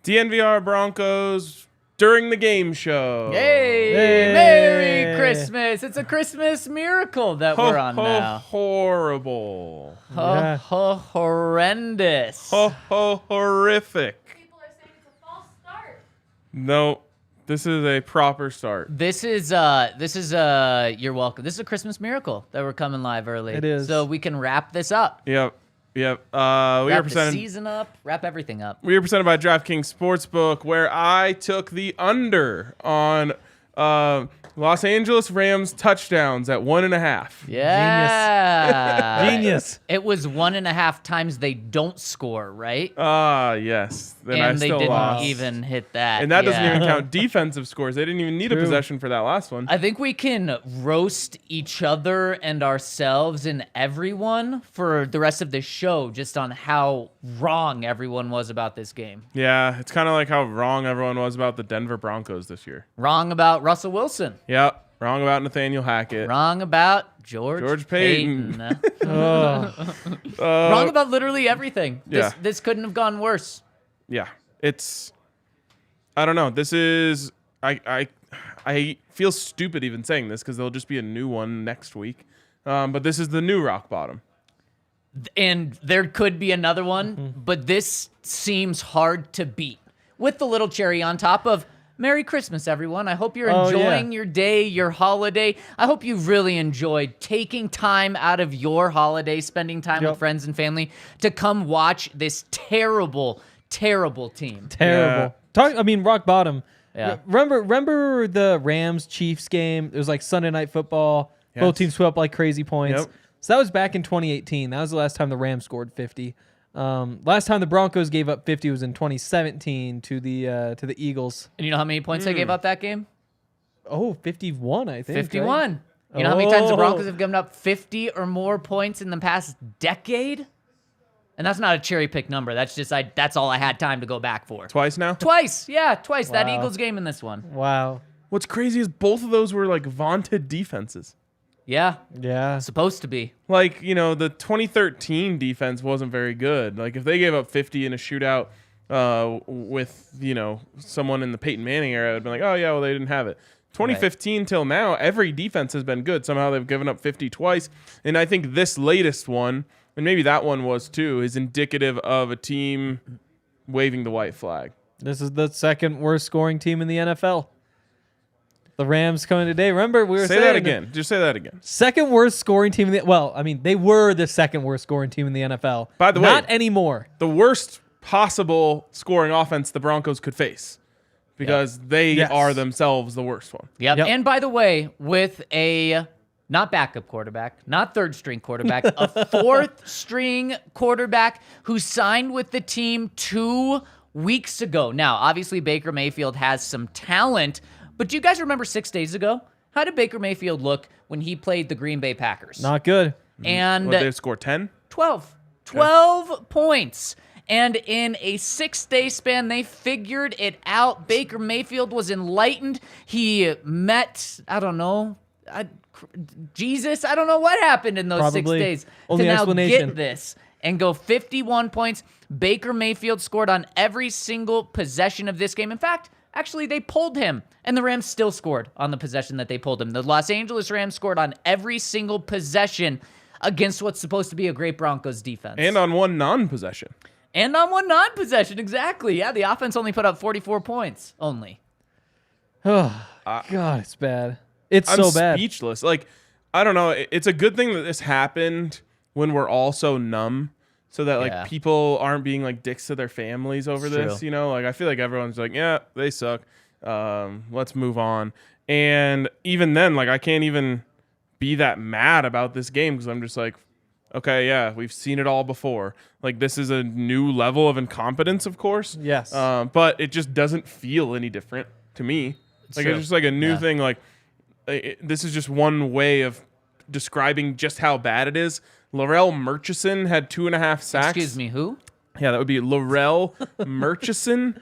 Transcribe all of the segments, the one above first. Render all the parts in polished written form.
DNVR Broncos during the game show. Yay! Hey. Merry Christmas! It's a Christmas miracle that we're on now. Horrible. Yeah. Horrendous. Horrific. People are saying it's a false start. No, this is a proper start. This is you're welcome. This is a Christmas miracle that we're coming live early. It is. So we can wrap this up. Yep. We are Wrap the presented. season up, wrap everything up. We are presented by DraftKings Sportsbook, where I took the under on Los Angeles Rams touchdowns at 1.5. Yeah. Genius. It was 1.5 times they don't score, right? Yes. Then And I they still didn't lost. even hit that. And that doesn't Yeah. even count defensive scores. They didn't even need a True. possession for that last one. I think we can roast each other and ourselves and everyone for the rest of this show just on how wrong everyone was about this game. Yeah, it's kind of like how wrong everyone was about the Denver Broncos this year. Wrong about Russell Wilson. Yep. Wrong about Nathaniel Hackett. Wrong about George Payton. Wrong about literally everything. Yeah. This couldn't have gone worse. Yeah. It's, I don't know. This is, I feel stupid even saying this because there'll just be a new one next week. But this is the new rock bottom. And there could be another one, but this seems hard to beat. With the little cherry on top of Merry Christmas, everyone. I hope you're enjoying your day, your holiday. I hope you've really enjoyed taking time out of your holiday, spending time with friends and family to come watch this terrible, terrible team. Terrible. Rock bottom. Yeah. Remember the Rams-Chiefs game? It was like Sunday Night Football. Yes. Both teams put up like crazy points. Yep. So that was back in 2018. That was the last time the Rams scored 50. Last time the Broncos gave up 50 was in 2017 to the Eagles. And you know how many points they gave up that game? Oh, 51, I think. 51. Right? You know how many times the Oh. Broncos have given up 50 or more points in the past decade? And that's not a cherry pick number. That's just that's all I had time to go back for. Twice now? Twice. Yeah, twice. That Wow. Eagles game and this one. Wow. What's crazy is both of those were like vaunted defenses. Yeah, Yeah. supposed to be. Like, the 2013 defense wasn't very good. Like, if they gave up 50 in a shootout with, someone in the Peyton Manning era, I would be like, oh, yeah, well, they didn't have it. 2015 till now, every defense has been good. Somehow they've given up 50 twice. And I think this latest one, and maybe that one was too, is indicative of a team waving the white flag. This is the second worst scoring team in the NFL. The Rams coming today. Remember, we were Say saying that again. Just say that again. second worst scoring team in the they were the second worst scoring team in the NFL. By the way, not anymore. The worst possible scoring offense the Broncos could face because they are themselves the worst one. Yep. Yep. And by the way, with a not backup quarterback, not third string quarterback, a fourth string quarterback who signed with the team 2 weeks ago. Now, obviously Baker Mayfield has some talent, but do you guys remember 6 days ago? How did Baker Mayfield look when he played the Green Bay Packers? Not good. And What, they score 10? 12. 12 points. And in a 6-day span, they figured it out. Baker Mayfield was enlightened. He met, Jesus. I don't know what happened in those Probably. 6 days Only to now explanation. get this and go 51 points. Baker Mayfield scored on every single possession of this game. In fact, actually, they pulled him, and the Rams still scored on the possession that they pulled him. The Los Angeles Rams scored on every single possession against what's supposed to be a great Broncos defense. And on one non-possession. And on one non-possession, exactly. Yeah, the offense only put up 44 points, only. Oh, God, it's bad. It's I'm so bad. speechless. Like, I don't know. It's a good thing that this happened when we're all so numb so that, like, people aren't being, like, dicks to their families over this, true. Like, I feel like everyone's like, yeah, they suck. Let's move on. And even then, like, I can't even be that mad about this game because I'm just like, okay, yeah, we've seen it all before. Like, this is a new level of incompetence, of course. Yes. But it just doesn't feel any different to me. Like, it's just like a new thing. Like, this is just one way of describing just how bad it is. Laurel Murchison had 2.5 sacks. Excuse me, who? Yeah, that would be Laurel Murchison.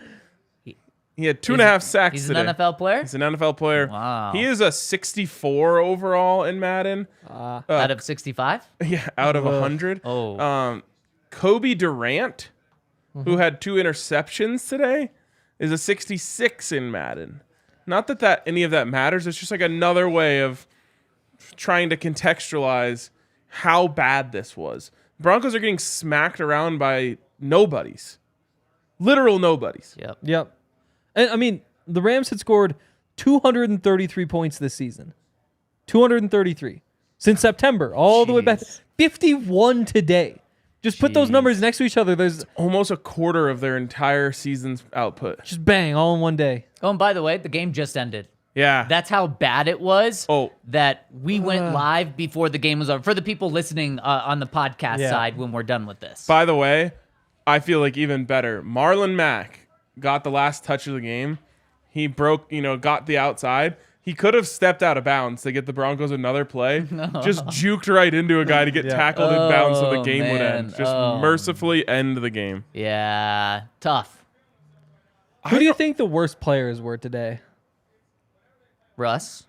He had 2.5 sacks He's today. an NFL player? He's an NFL player. Wow. He is a 64 overall in Madden. Out of 65? Yeah, out of 100. Oh. Kobe Durant, who had 2 interceptions today. is a 66 in Madden. Not that any of that matters. It's just like another way of trying to contextualize how bad this was. Broncos are getting smacked around by nobodies. Literal nobodies. Yep. And I mean, the Rams had scored 233 points this season. 233. Since September, all the way back. 51 today. Just put those numbers next to each other. There's almost a quarter of their entire season's output. Just bang, all in one day. Oh, and by the way, the game just ended. Yeah. That's how bad it was Oh. that we went live before the game was over. For the people listening on the podcast side when we're done with this. By the way, I feel like even better. Marlon Mack got the last touch of the game. He broke, got the outside. He could have stepped out of bounds to get the Broncos another play. Just juked right into a guy to get tackled in bounds so the game would end. Just mercifully end the game. Yeah, tough. Who do you think the worst players were today? Russ?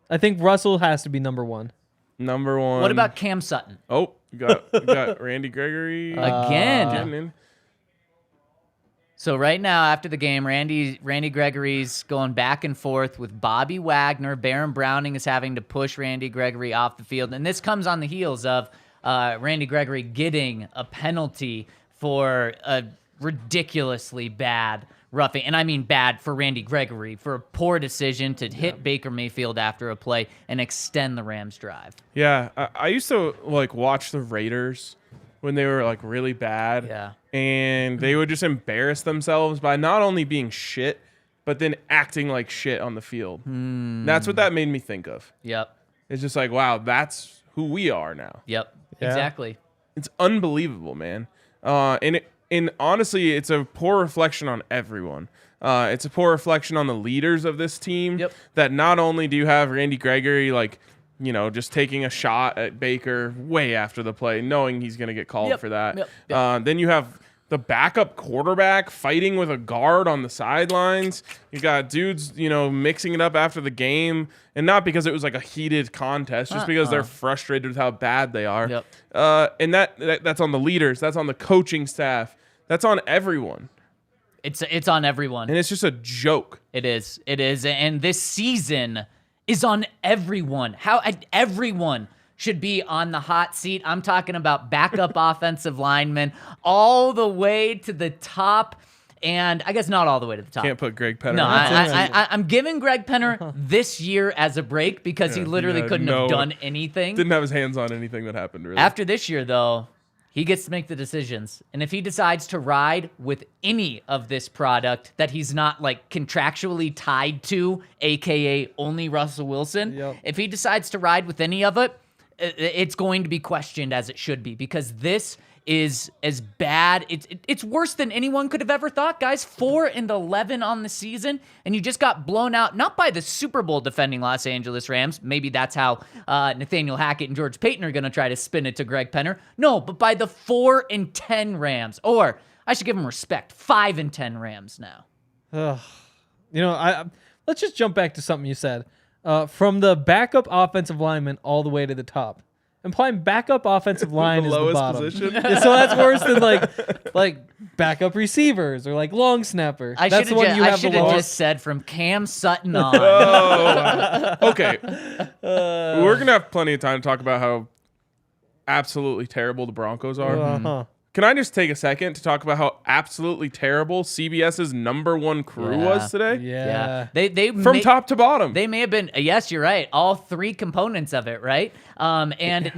I think Russell has to be number one. Number one. What about Cam Sutton? Oh, you got Randy Gregory. Again. So right now, after the game, Randy Gregory's going back and forth with Bobby Wagner. Baron Browning is having to push Randy Gregory off the field. And this comes on the heels of Randy Gregory getting a penalty for a ridiculously bad roughing. And I mean bad for Randy Gregory, for a poor decision to hit Baker Mayfield after a play and extend the Rams' drive. Yeah, I used to watch the Raiders when they were really bad. Yeah. And they would just embarrass themselves by not only being shit, but then acting like shit on the field. That's what that made me think of. Yep. It's just like, wow, that's who we are now. Yep. Yeah. Exactly. It's unbelievable, man. And honestly, it's a poor reflection on everyone. It's a poor reflection on the leaders of this team. Yep. That not only do you have Randy Gregory just taking a shot at Baker way after the play, knowing he's going to get called for that. Yep. Then you have the backup quarterback fighting with a guard on the sidelines. You got dudes, mixing it up after the game, and not because it was a heated contest, just because they're frustrated with how bad they are. Yep. And that's on the leaders. That's on the coaching staff. That's on everyone. It's on everyone. And it's just a joke. It is. And this season is on everyone. Everyone should be on the hot seat. I'm talking about backup offensive linemen all the way to the top. And I guess not all the way to the top. Can't put Greg Penner. No, on. I'm giving Greg Penner this year as a break because he literally couldn't have done anything. Didn't have his hands on anything that happened, really. After this year, though, he gets to make the decisions. And if he decides to ride with any of this product that he's not contractually tied to, aka only Russell Wilson, if he decides to ride with any of it, it's going to be questioned, as it should be, because this is as bad. It's worse than anyone could have ever thought, guys. 4-11 on the season, and you just got blown out, not by the Super Bowl defending Los Angeles Rams. Maybe that's how Nathaniel Hackett and George Payton are going to try to spin it to Greg Penner. No, but by the 4-10 Rams, or I should give them respect, 5-10 Rams now. Let's just jump back to something you said. From the backup offensive lineman all the way to the top. Implying backup offensive line is the bottom. Position. Yeah, so that's worse than backup receivers or long snapper. That's the one you have the I should have lowest. just said from Cam Sutton on. Okay. We're going to have plenty of time to talk about how absolutely terrible the Broncos are. Can I just take a second to talk about how absolutely terrible CBS's number one crew was today? Yeah. They From top to bottom. They may have been, yes, you're right, all three components of it, right? And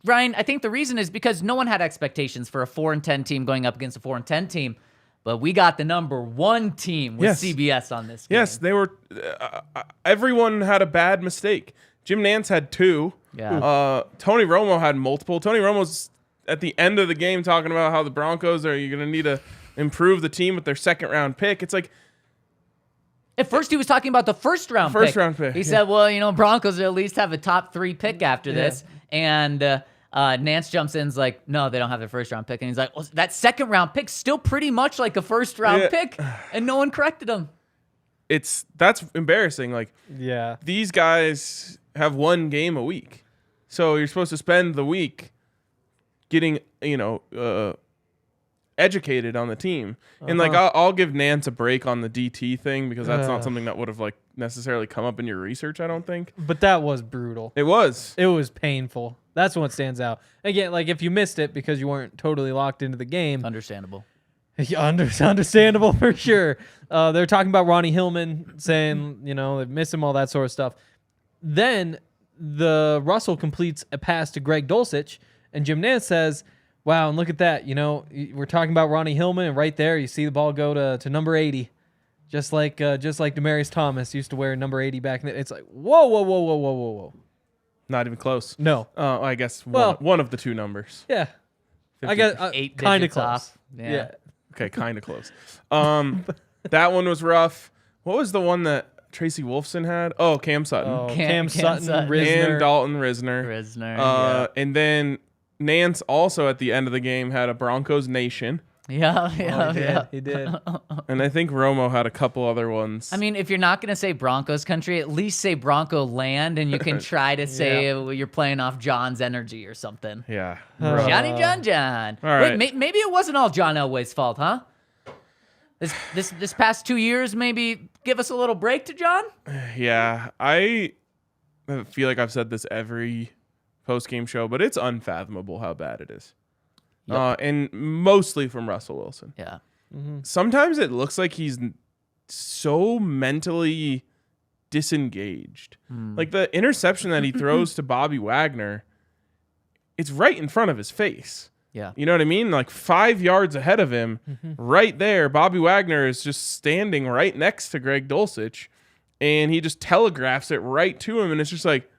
Ryan, I think the reason is because no one had expectations for a 4-10 team going up against a 4-10 team, but we got the number one team with CBS on this game. Yes, they were. Everyone had a bad mistake. Jim Nance had 2. Yeah. Tony Romo had multiple. Tony Romo's at the end of the game talking about how the Broncos are going to need to improve the team with their second-round pick. It's at first he was talking about the first-round pick. He said, well, Broncos will at least have a top 3 pick after this. And Nance jumps in and is like, no, they don't have their first-round pick. And he's like, well, that second-round pick's still pretty much like a first-round pick. And no one corrected him. That's embarrassing. These guys have 1 game a week. So you're supposed to spend the week getting, educated on the team. And like I'll give Nance a break on the DT thing because that's not something that would have like necessarily come up in your research, I don't think. But that was brutal. It was. It was painful. That's what stands out. Again, like if you missed it because you weren't totally locked into the game. Understandable. Yeah, understandable for sure. They're talking about Ronnie Hillman saying, they miss him, all that sort of stuff. Then the Russell completes a pass to Greg Dulcich, and Jim Nance says, wow, and look at that. We're talking about Ronnie Hillman, and right there you see the ball go to number 80. Just like Demaryius Thomas used to wear number 80 back then. It's like, whoa. Not even close. No. I guess one of the two numbers. Yeah. I guess 8 kind of digits close. off. Yeah. Okay, kind of close. That one was rough. What was the one that Tracy Wolfson had? Oh, Cam Sutton. Oh, Cam Sutton, Sutton. Risner. And Dalton Risner. Yeah. And then Nance also at the end of the game had a Broncos Nation. Yeah. He did. And I think Romo had a couple other ones. I mean, if you're not going to say Broncos country, at least say Bronco land, and you can try to say you're playing off John's energy or something. Yeah. Johnny John. All right. Wait, maybe it wasn't all John Elway's fault, huh? This past 2 years, maybe give us a little break to John? Yeah. I feel like I've said this every post-game show, but it's unfathomable how bad it is. Yep. And mostly from Russell Wilson. Yeah. Sometimes it looks like he's so mentally disengaged. Like the interception that he throws to Bobby Wagner, it's right in front of his face. Yeah. You know what I mean? Like 5 yards ahead of him, right there, Bobby Wagner is just standing right next to Greg Dulcich, and he just telegraphs it right to him, and it's just like,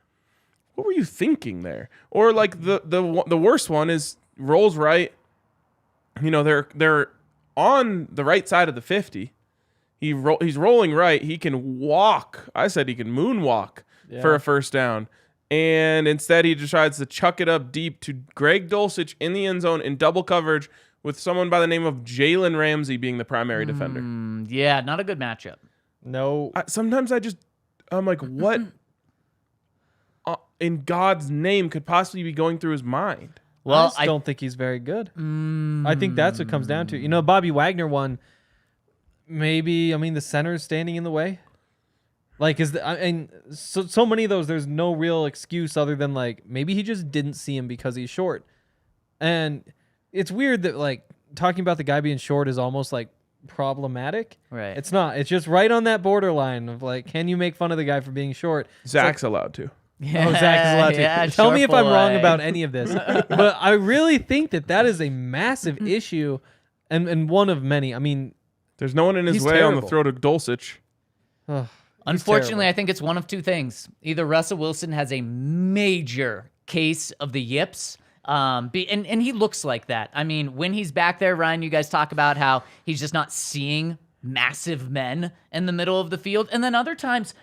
what were you thinking there? Or like the worst one is rolls right. They're on the right side of the 50. He's rolling right. He can walk. I said he can moonwalk for a first down. And instead he decides to chuck it up deep to Greg Dulcich in the end zone in double coverage with someone by the name of Jalen Ramsey being the primary defender. Yeah, not a good matchup. No. Sometimes I'm like, what in God's name could possibly be going through his mind? Well, I don't think he's very good. I think that's what it comes down to. Bobby Wagner one, maybe, the center's standing in the way. Like, so many of those, there's no real excuse other than, like, maybe he just didn't see him because he's short. And it's weird that, like, talking about the guy being short is almost, like, problematic. Right. It's not. It's just right on that borderline of, like, can you make fun of the guy for being short? Zach's allowed to. Yeah, Zach is allowed to. yeah, Tell me if I'm wrong boy. about any of this. But I really think that is a massive issue and one of many. There's no one in his He's way on the terrible. throw to Dulcich. Unfortunately, I think it's one of two things. Either Russell Wilson has a major case of the yips, and he looks like that. When he's back there, Ryan, you guys talk about how he's just not seeing massive men in the middle of the field. And then other times,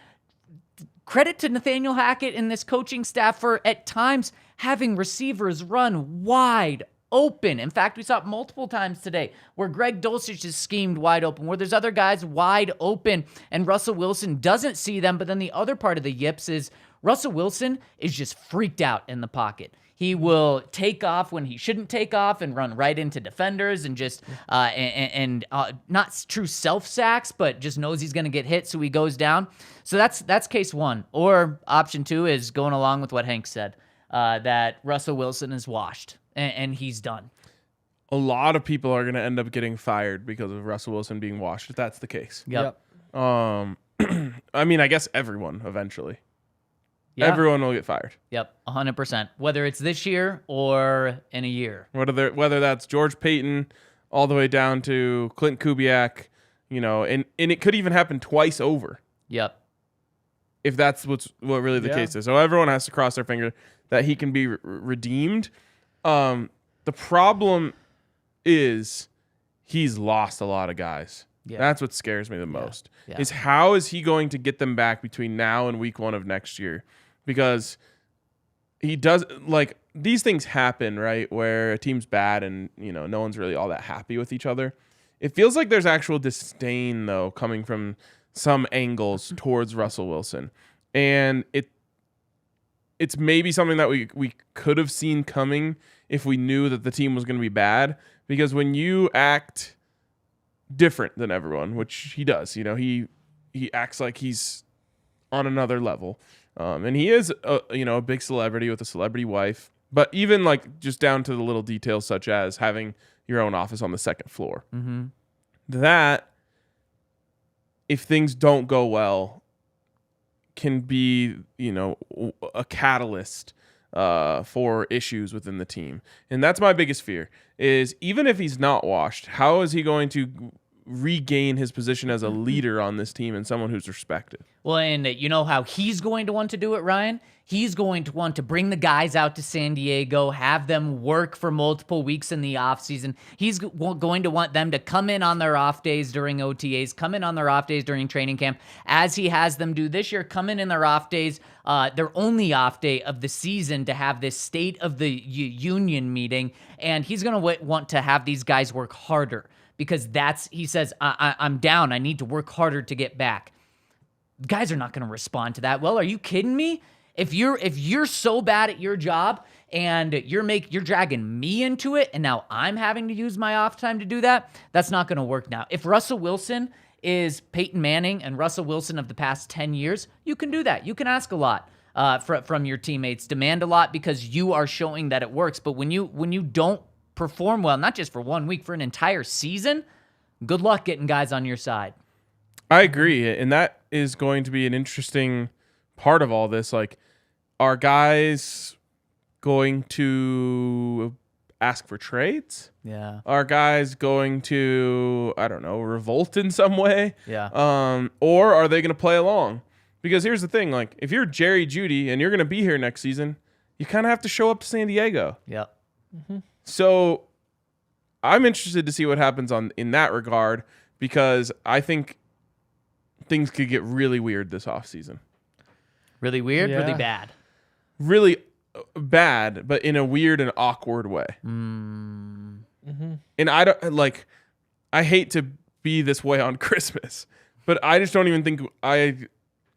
credit to Nathaniel Hackett and this coaching staff for, at times, having receivers run wide open. In fact, we saw it multiple times today where Greg Dulcich is schemed wide open, where there's other guys wide open, and Russell Wilson doesn't see them. But then the other part of the yips is Russell Wilson is just freaked out in the pocket. He will take off when he shouldn't take off and run right into defenders and just not true self sacks, but just knows he's going to get hit, so he goes down. So that's case one. Or option two is going along with what Hank said, that Russell Wilson is washed and he's done. A lot of people are going to end up getting fired because of Russell Wilson being washed, if that's the case. Yep. I guess everyone eventually. Yeah. Everyone will get fired. Yep, 100%. Whether it's this year or in a year. Whether that's George Payton all the way down to Clint Kubiak, and it could even happen twice over. Yep. If that's what really the case is. So everyone has to cross their finger that he can be redeemed. The problem is he's lost a lot of guys. Yeah. That's what scares me the most. Yeah. Is how is he going to get them back between now and week 1 of next year? Because he does, like, these things happen, right? Where a team's bad and, no one's really all that happy with each other. It feels like there's actual disdain, though, coming from some angles towards Russell Wilson. And it's maybe something that we could have seen coming if we knew that the team was going to be bad. Because when you act different than everyone, which he does, he acts like he's on another level. And he is, a big celebrity with a celebrity wife. But even like just down to the little details, such as having your own office on the second floor, that if things don't go well, can be, a catalyst for issues within the team. And that's my biggest fear is even if he's not washed, how is he going to regain his position as a leader on this team and someone who's respected? Well, and you know how he's going to want to do it, Ryan? He's going to want to bring the guys out to San Diego, have them work for multiple weeks in the offseason. He's going to want them to come in on their off days during OTAs, come in on their off days during training camp, as he has them do this year, come in their off days, their only off day of the season, to have this State of the Union meeting. And he's going to want to have these guys work harder because he says, I'm down. I need to work harder to get back. Guys are not going to respond to that. Well, are you kidding me? If you're so bad at your job and you're dragging me into it, and now I'm having to use my off time to do that, that's not going to work now. If Russell Wilson is Peyton Manning and Russell Wilson of the past 10 years, you can do that. You can ask a lot from your teammates, demand a lot because you are showing that it works. But when you don't perform well, not just for 1 week, for an entire season, good luck getting guys on your side. I agree, and that is going to be an interesting part of all this. Like, are guys going to ask for trades? Yeah. Are guys going to, I don't know, revolt in some way? Yeah. Or are they going to play along? Because here's the thing, like, if you're Jerry Jeudy and you're going to be here next season, you kind of have to show up to San Diego. Yeah. So I'm interested to see what happens in that regard, because I think things could get really weird this offseason. Really weird, Yeah. really bad. Really bad, but in a weird and awkward way. Mm. And I hate to be this way on Christmas, but I just don't even think I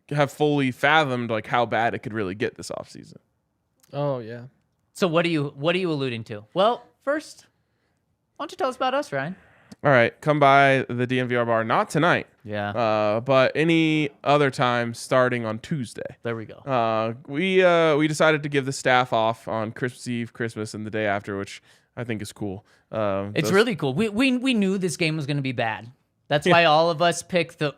have fully fathomed like how bad it could really get this offseason. Oh yeah. So what are you alluding to? Well, first, why don't you tell us about us, Ryan? All right, come by the DMVR bar, not tonight, Yeah. but any other time starting on Tuesday. There we go. We decided to give the staff off on Christmas Eve, Christmas, and the day after, which I think is cool. It's really cool. We knew this game was going to be bad. That's why all of us picked the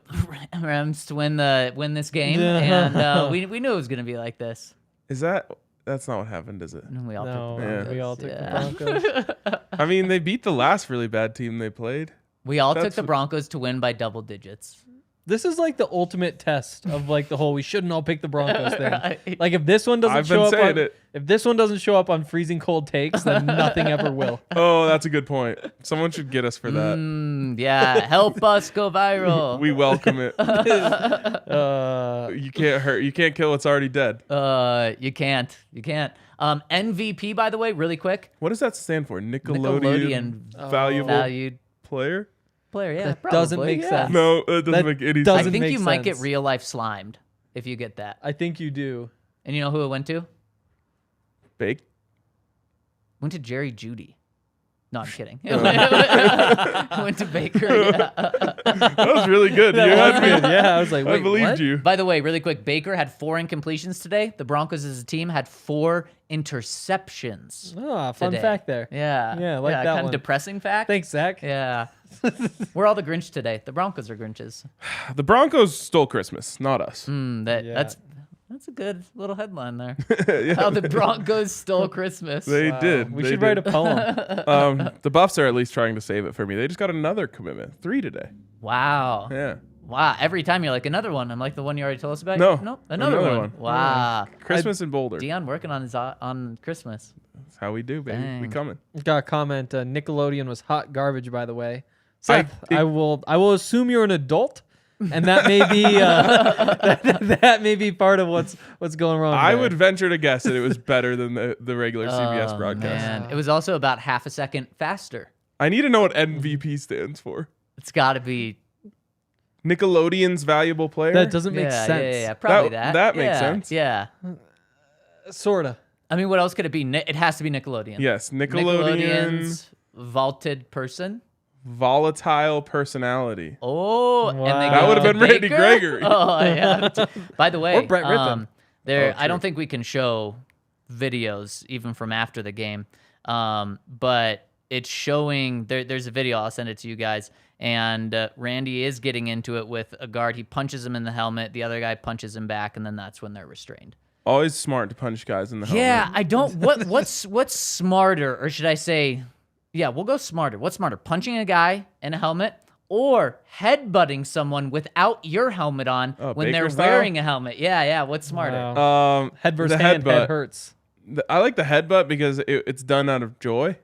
Rams to win this game, and we knew it was going to be like this. That's not what happened, is it? And we all No, picked the Broncos. we all took Yeah. the Broncos. I mean, they beat the last really bad team they played. We all took That's- the Broncos to win by double digits. This is like the ultimate test of like the whole we shouldn't all pick the Broncos thing. Right. Like if this one doesn't I've show been up saying on, it. if this one doesn't show up on freezing cold takes, then nothing ever will. Oh, that's a good point. Someone should get us for that. Yeah, help us go viral. We welcome it. Uh, You can't hurt. You can't kill what's already dead. You can't. MVP, by the way, really quick. What does that stand for? Nickelodeon valuable Valued player? player. Yeah, That doesn't probably, make yeah. sense. No, it doesn't That make any doesn't I sense. think make you might get sense. real life slimed if you get that. I think you do. And you know who it went to? Bake. Went to Jerry Jeudy. No, I'm kidding. It went to Baker. Yeah. That was really good. You had me. Yeah, I was like, I wait, believed what? you. By the way, really quick, Baker had 4 incompletions today. The Broncos as a team had 4 interceptions. Oh, fun today. fact there. Yeah. Yeah, I like that kind one. of depressing fact. Thanks, Zach. Yeah. We're all the Grinch today. The Broncos are Grinches. The Broncos stole Christmas, not us. Yeah. That's a good little headline there. Yeah, How the Broncos stole Christmas. they Wow. did. We They should did. write a poem. The Buffs are at least trying to save it for me. They just got another commitment. 3 today. Wow. Yeah. Wow. Every time you're like, another one. I'm like, the one you already told us about? No. Nope. Another one. Wow. Christmas in Boulder. Dion working on his on Christmas. That's how we do, baby. We Dang. coming. Got a comment. Nickelodeon was hot garbage, by the way. Seth, I- I will assume you're an adult, and that may be that may be part of what's going wrong. I there. would venture to guess that it was better than the regular CBS Oh, broadcast. Man. It was also about half a second faster. I need to know what MVP stands for. It's got to be. Nickelodeon's valuable player? That doesn't make Yeah, sense. yeah, probably that. That makes Yeah, sense. Yeah. Sorta. I mean, what else could it be? It has to be Nickelodeon. Yes, Nickelodeon's vaulted person. Volatile personality. Oh, and they Wow. go That would have to been Randy Baker? Gregory. Oh, yeah. By the way, Or Brett Rippon. I true. don't think we can show videos even from after the game, but it's showing. There's a video. I'll send it to you guys. And Randy is getting into it with a guard. He punches him in the helmet. The other guy punches him back, and then that's when they're restrained. Always smart to punch guys in the helmet. Yeah, I don't. What's smarter, or should I say? Yeah, we'll go smarter. What's smarter, punching a guy in a helmet or headbutting someone without your helmet on when Baker they're style? wearing a helmet? Yeah. What's smarter? Wow. Head versus the hand, head headbutt. hurts. I like the headbutt because it's done out of joy.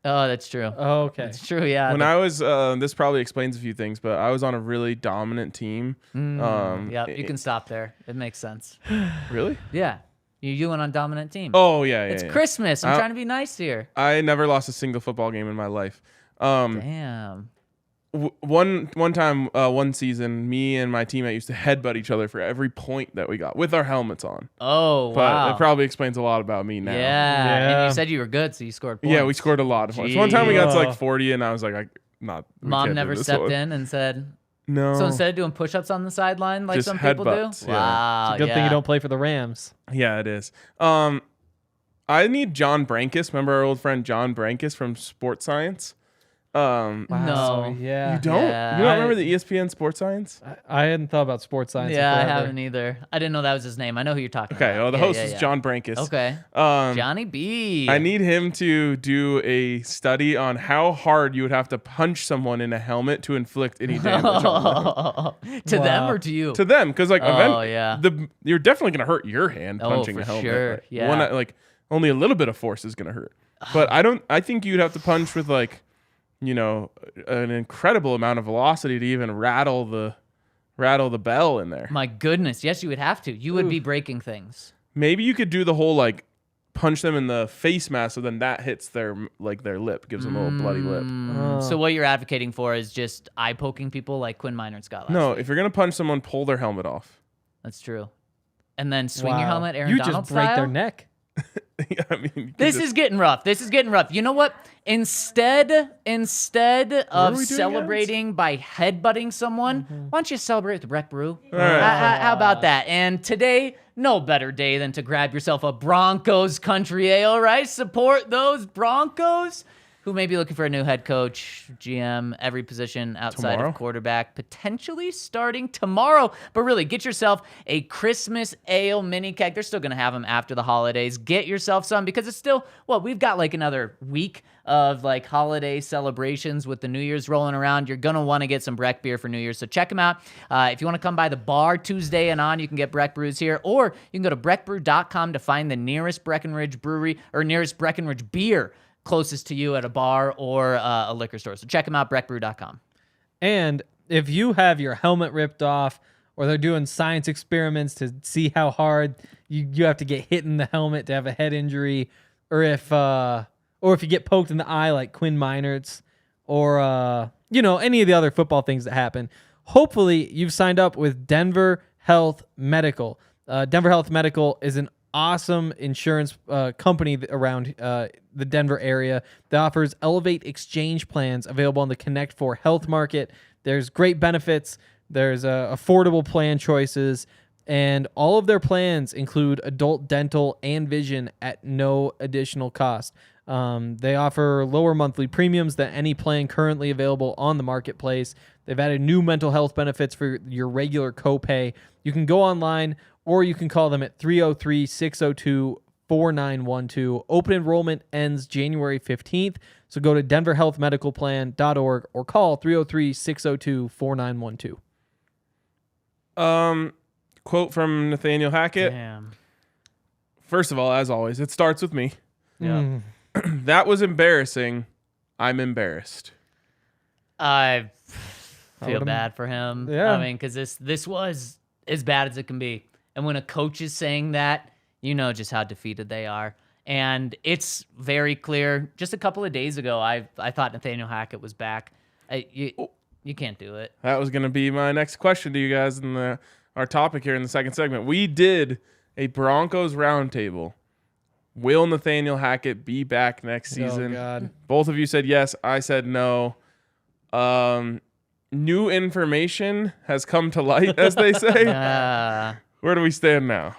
Oh, that's true. Oh, okay. It's true. Yeah. When I was, this probably explains a few things, but I was on a really dominant team. Yeah, you can stop there. It makes sense. Really? Yeah, you went on dominant team. Oh yeah, it's yeah. Christmas. I'm trying to be nice here. I never lost a single football game in my life. Damn. One time, one season, me and my teammate used to headbutt each other for every point that we got with our helmets on. Oh, But wow. it probably explains a lot about me now. Yeah. And Yeah. you said you were good, so you scored points. Yeah, we scored a lot of points. One time we got to like Jeez. 40, and I was like, we Mom can't do never this stepped one. in and said, No. so instead of doing push-ups on the sideline like Just some people do? headbutts, yeah. Wow, Good thing you don't play for the Rams. Yeah, it is. I need John Brankus. Remember our old friend John Brankus from Sports Science? Wow. No. Yeah. You don't? Yeah. You don't remember the ESPN Sports Science? I hadn't thought about sports science. in Yeah, I forever. haven't either. I didn't know that was his name. I know who you're talking Okay, about. well, the Yeah, host yeah, is yeah. John Brankus. Okay. Um, Johnny B. I need him to do a study on how hard you would have to punch someone in a helmet to inflict any damage on them. To them Wow. or to you? To them, because like yeah. you're definitely gonna hurt your hand Oh, punching for a helmet. sure, Like, yeah. like only a little bit of force is gonna hurt. But I think you'd have to punch with like, an incredible amount of velocity to even rattle the bell in there. My goodness. Yes, you would have to. You would be breaking things. Maybe you could do the whole like punch them in the face mask, so then that hits their lip, gives them a little bloody lip. So what you're advocating for is just eye poking people like Quinn Minard Scott last No, week. if you're gonna punch someone, pull their helmet off. That's true. And then swing your Wow. helmet Aaron You Donald just break style? their neck. I mean, you could This just- is getting rough. This is getting rough. You know what? Instead are of we doing, celebrating by headbutting someone, why don't you celebrate with Breck Brew? right. How about that? And today, no better day than to grab yourself a Broncos country ale, right? Support those Broncos who may be looking for a new head coach, GM, every position outside Tomorrow? of quarterback, potentially starting tomorrow. But really, get yourself a Christmas ale mini keg. They're still going to have them after the holidays. Get yourself some because it's still, we've got like another week of like holiday celebrations with the New Year's rolling around. You're going to want to get some Breck beer for New Year's. So check them out. If you want to come by the bar Tuesday and on, you can get Breck brews here, or you can go to breckbrew.com to find the nearest Breckenridge brewery or nearest Breckenridge beer closest to you at a bar or a liquor store. So check them out, breckbrew.com. And if you have your helmet ripped off, or they're doing science experiments to see how hard you have to get hit in the helmet to have a head injury, or if you get poked in the eye like Quinn Minard's, or any of the other football things that happen, hopefully you've signed up with Denver Health Medical. Denver Health Medical is an awesome insurance company around the Denver area that offers Elevate Exchange plans available on the Connect 4 Health Market. There's great benefits. There's affordable plan choices. And all of their plans include adult dental and vision at no additional cost. They offer lower monthly premiums than any plan currently available on the marketplace. They've added new mental health benefits for your regular copay. You can go online or you can call them at 303-602-4912. Open enrollment ends January 15th. So go to denverhealthmedicalplan.org or call 303-602-4912. Quote from Nathaniel Hackett. Damn. First of all, as always, it starts with me. Yeah. That was embarrassing. I'm embarrassed. I feel would've- bad for him. Yeah. I mean, because this was as bad as it can be. And when a coach is saying that, you know just how defeated they are. And it's very clear. Just a couple of days ago, I thought Nathaniel Hackett was back. You can't do it. That was going to be my next question to you guys in our topic here in the second segment. We did a Broncos roundtable Will Nathaniel Hackett be back next season? Oh, God. Both of you said yes. I said no. New information has come to light, as they say. Where do we stand now?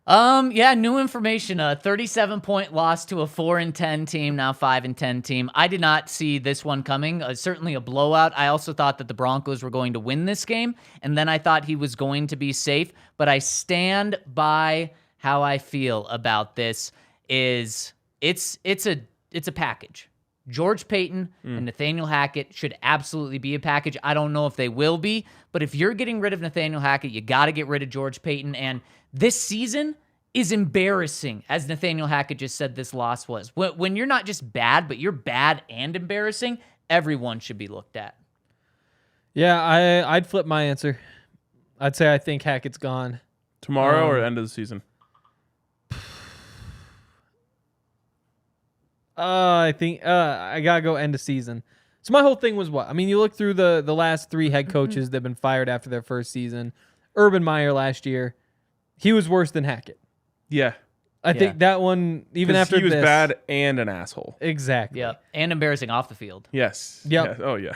New information. A 37-point loss to a 4-10 team, now 5-10 team. I did not see this one coming. Certainly a blowout. I also thought that the Broncos were going to win this game, and then I thought he was going to be safe. But I stand by how I feel about this. It's a package. George Payton and Nathaniel Hackett should absolutely be a package. I don't know if they will be, but if you're getting rid of Nathaniel Hackett, you got to get rid of George Payton. And this season is embarrassing, as Nathaniel Hackett just said this loss was. When you're not just bad, but you're bad and embarrassing, everyone should be looked at. Yeah, I'd flip my answer. I'd say I think Hackett's gone. Tomorrow or end of the season? I think I gotta go end of season. So my whole thing was what? I mean, you look through the last 3 head coaches that have been fired after their first season. Urban Meyer last year, he was worse than Hackett. Yeah. I think that one, even after he was this, bad and an asshole. Exactly. Yeah, and embarrassing off the field. Yes. Yep. Yes. Oh, yeah.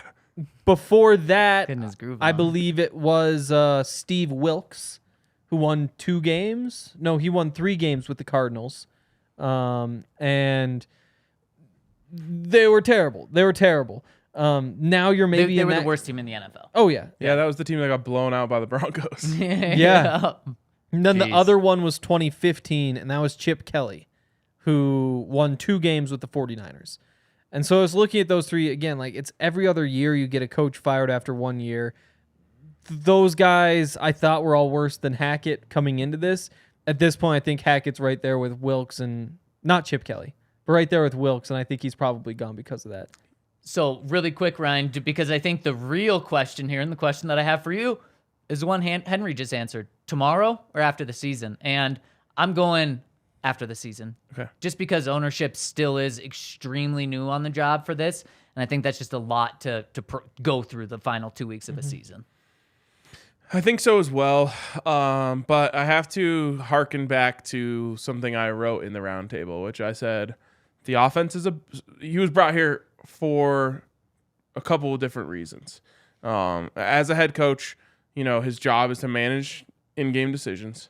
Before that, Getting his groove I on. believe it was Steve Wilkes, who won 2 games. No, he won 3 games with the Cardinals. And they were terrible. Now you're maybe They in were that... the worst team in the NFL. Oh, yeah. Yeah, that was the team that got blown out by the Broncos. Yeah. And then the Jeez. other one was 2015, and that was Chip Kelly, who won 2 games with the 49ers. And so I was looking at those 3, again, like it's every other year you get a coach fired after 1 year. Those guys I thought were all worse than Hackett coming into this. At this point, I think Hackett's right there with Wilkes and not Chip Kelly, but right there with Wilkes, and I think he's probably gone because of that. So really quick, Ryan, because I think the real question here, and the question that I have for you, is the one Henry just answered. Tomorrow or after the season? And I'm going after the season. Okay. Just because ownership still is extremely new on the job for this, and I think that's just a lot to go through the final 2 weeks of a season. I think so as well. But I have to harken back to something I wrote in the roundtable, which I said the offense he was brought here for a couple of different reasons. As a head coach, his job is to manage in-game decisions.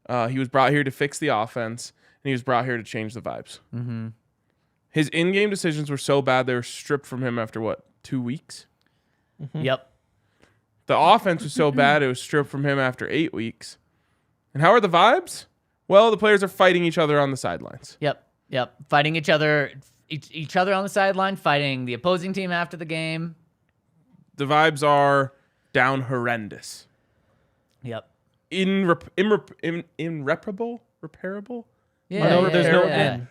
He was brought here to fix the offense, and he was brought here to change the vibes. Mm-hmm. His in-game decisions were so bad they were stripped from him after 2 weeks? Mm-hmm. Yep. The offense was so bad it was stripped from him after 8 weeks. And how are the vibes? Well, the players are fighting each other on the sidelines. Yep. Fighting each other on the sideline, fighting the opposing team after the game. The vibes are down horrendous. Yep. Irreparable? Repairable? Yeah. No, there's no yeah. N.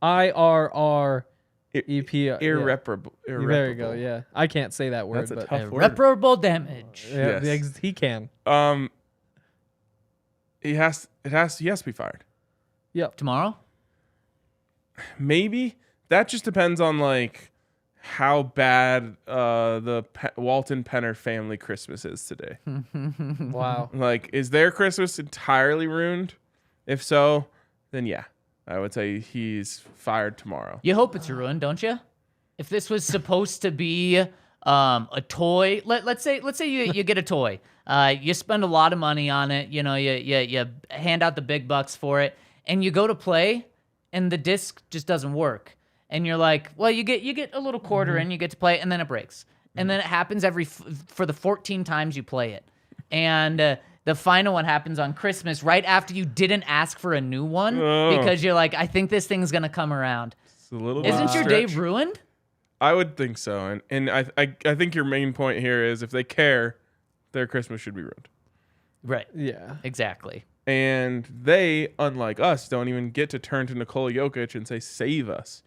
IRREP. Irreparable. There you go. Yeah, I can't say that word, That's a but tough word. Irreparable damage. yeah, Yes. he can. He has to be fired. Yep. Tomorrow? Maybe. That just depends on how bad the Walton Penner family Christmas is today. Wow. Is their Christmas entirely ruined? If so, then yeah, I would say he's fired tomorrow. You hope it's ruined, don't you? If this was supposed to be a toy, let's say you get a toy. You spend a lot of money on it. You hand out the big bucks for it, and you go to play, and the disc just doesn't work. And you're like, well, you get a little quarter and you get to play, and then it breaks. And then it happens for the 14 times you play it. And the final one happens on Christmas right after you didn't ask for a new one because you're like, I think this thing's going to come around. It's a little Isn't your day stretch. ruined? I would think so. And I think your main point here is if they care, their Christmas should be ruined. Yeah. Right. Exactly. And they, unlike us, don't even get to turn to Nikola Jokic and say, save us.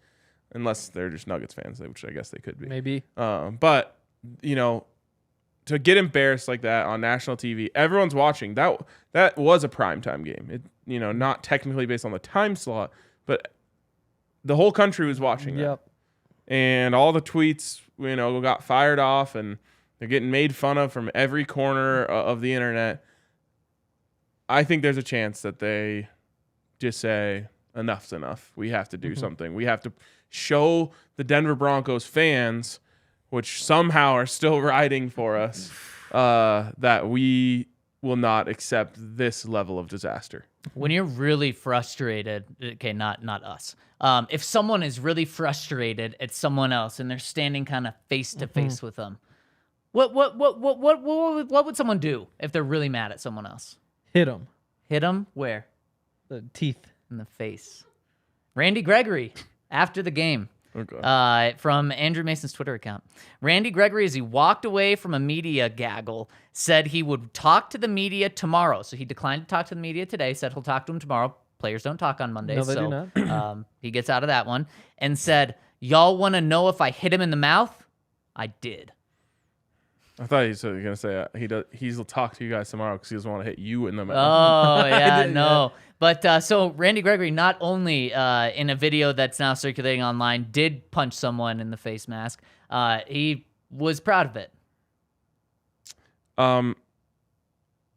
Unless they're just Nuggets fans, which I guess they could be. Maybe. But, to get embarrassed like that on national TV, everyone's watching. That was a primetime game. It, not technically based on the time slot, but the whole country was watching that. Yep. And all the tweets, got fired off, and they're getting made fun of from every corner of the internet. I think there's a chance that they just say, enough's enough. We have to do something. We have to show the Denver Broncos fans, which somehow are still riding for us, that we will not accept this level of disaster. When you're really frustrated, okay, not us. If someone is really frustrated at someone else and they're standing kind of face to face with them, what would someone do if they're really mad at someone else? Hit him. Hit them where? The teeth. In the face. Randy Gregory after the game. Okay. From Andrew Mason's Twitter account. Randy Gregory, as he walked away from a media gaggle, said he would talk to the media tomorrow. So he declined to talk to the media today, said he'll talk to them tomorrow. Players don't talk on Mondays. No, they do not. He gets out of that one and said, y'all want to know if I hit him in the mouth? I did. I thought he was going to say he'll talk to you guys tomorrow because he doesn't want to hit you in the mouth. Oh, yeah, no. But so Randy Gregory, not only in a video that's now circulating online, did punch someone in the face mask. He was proud of it.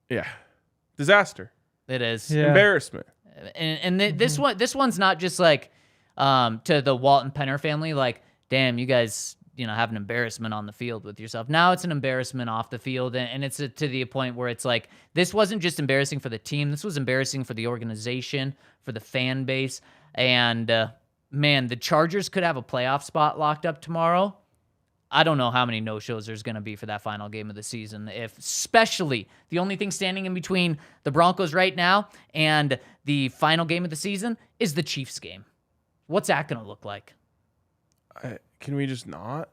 Yeah. Disaster. It is. Yeah. Embarrassment. And this one's not just like to the Walton Penner family, like, damn, you guys, have an embarrassment on the field with yourself. Now it's an embarrassment off the field, and it's to the point where it's like, this wasn't just embarrassing for the team. This was embarrassing for the organization, for the fan base. And, man, the Chargers could have a playoff spot locked up tomorrow. I don't know how many no-shows there's going to be for that final game of the season. If especially the only thing standing in between the Broncos right now and the final game of the season is the Chiefs game. What's that going to look like? Can we just not?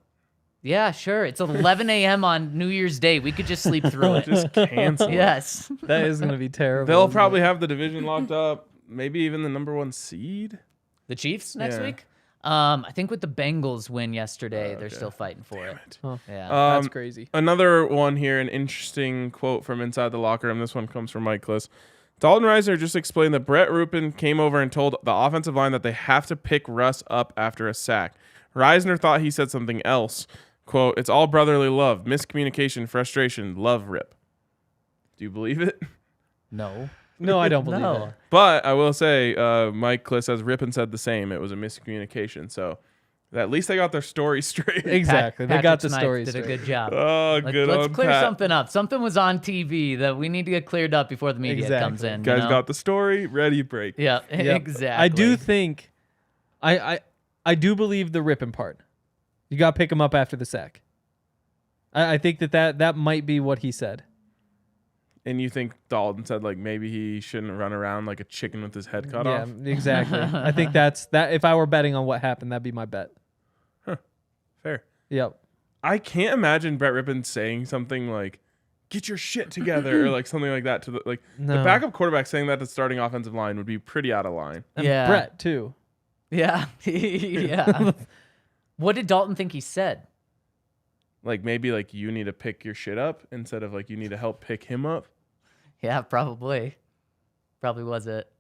Yeah, sure. It's 11 a.m. on New Year's Day. We could just sleep through it. Just cancel it. Yes. That is going to be terrible. They'll isn't probably it? have the division locked up, maybe even the number 1 seed. The Chiefs next Yeah. week? I think with the Bengals win yesterday, they're Okay. still fighting for it. Huh. Yeah. That's crazy. Another one here, an interesting quote from inside the locker room. This one comes from Mike Kliss. Dalton Reisner just explained that Brett Ruppin came over and told the offensive line that they have to pick Russ up after a sack. Reisner thought he said something else. Quote, it's all brotherly love, miscommunication, frustration, love rip. Do you believe it? No. No, I don't believe No. it. But I will say, Mike Kliss says Rippin said the same. It was a miscommunication. So at least they got their story straight. Exactly. They Patrick got the Smythe story did straight. a good job. Oh, good Let's on clear Pat. something up. Something was on TV that we need to get cleared up before the media Exactly. comes in. Guys you know? got the story, ready, break. Yeah, Yep. exactly. I do think, I do believe the ripping part. You got to pick him up after the sack. I think that might be what he said. And you think Dalton said, like, maybe he shouldn't run around like a chicken with his head cut Yeah, off? exactly. I think that's that. If I were betting on what happened, that'd be my bet. Fair. Yep. I can't imagine Brett Rippin saying something like, get your shit together, or like something like that to the No. backup quarterback saying that to the starting offensive line would be pretty out of line. And Yeah. Brett too. Yeah. Yeah. What did Dalton think he said? Like maybe like you need to pick your shit up instead of like you need to help pick him up. Yeah, probably. Probably was it.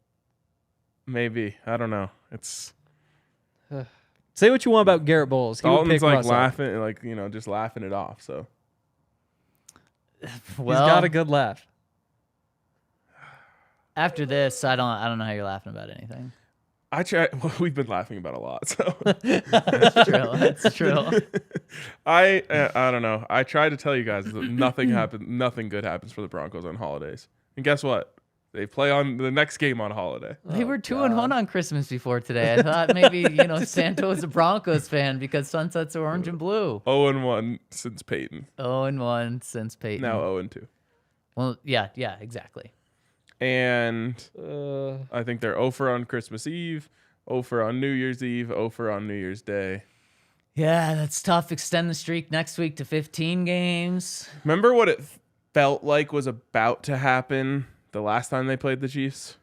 Maybe. I don't know. It's Say what you want about Garrett Bowles. He would Dalton's pick like Russ up. laughing, like, just laughing it off. So Well, He's got a good laugh. after this, I don't know how you're laughing about anything. I try. Well, we've been laughing about a lot. So That's true. That's true. I don't know. I tried to tell you guys that nothing happens. Nothing good happens for the Broncos on holidays. And guess what? They play on the next game on holiday. They were 2-1 on Christmas before today. I thought maybe, Santa was a Broncos fan because sunsets are orange and blue. 0-1 since Peyton. 0-1 since Peyton. Now 0-2. Well, yeah, exactly. And I think they're 0 on Christmas Eve, 0 on New Year's Eve, 0 on New Year's Day. Yeah, that's tough. Extend the streak next week to 15 games. Remember what it felt like was about to happen the last time they played the Chiefs?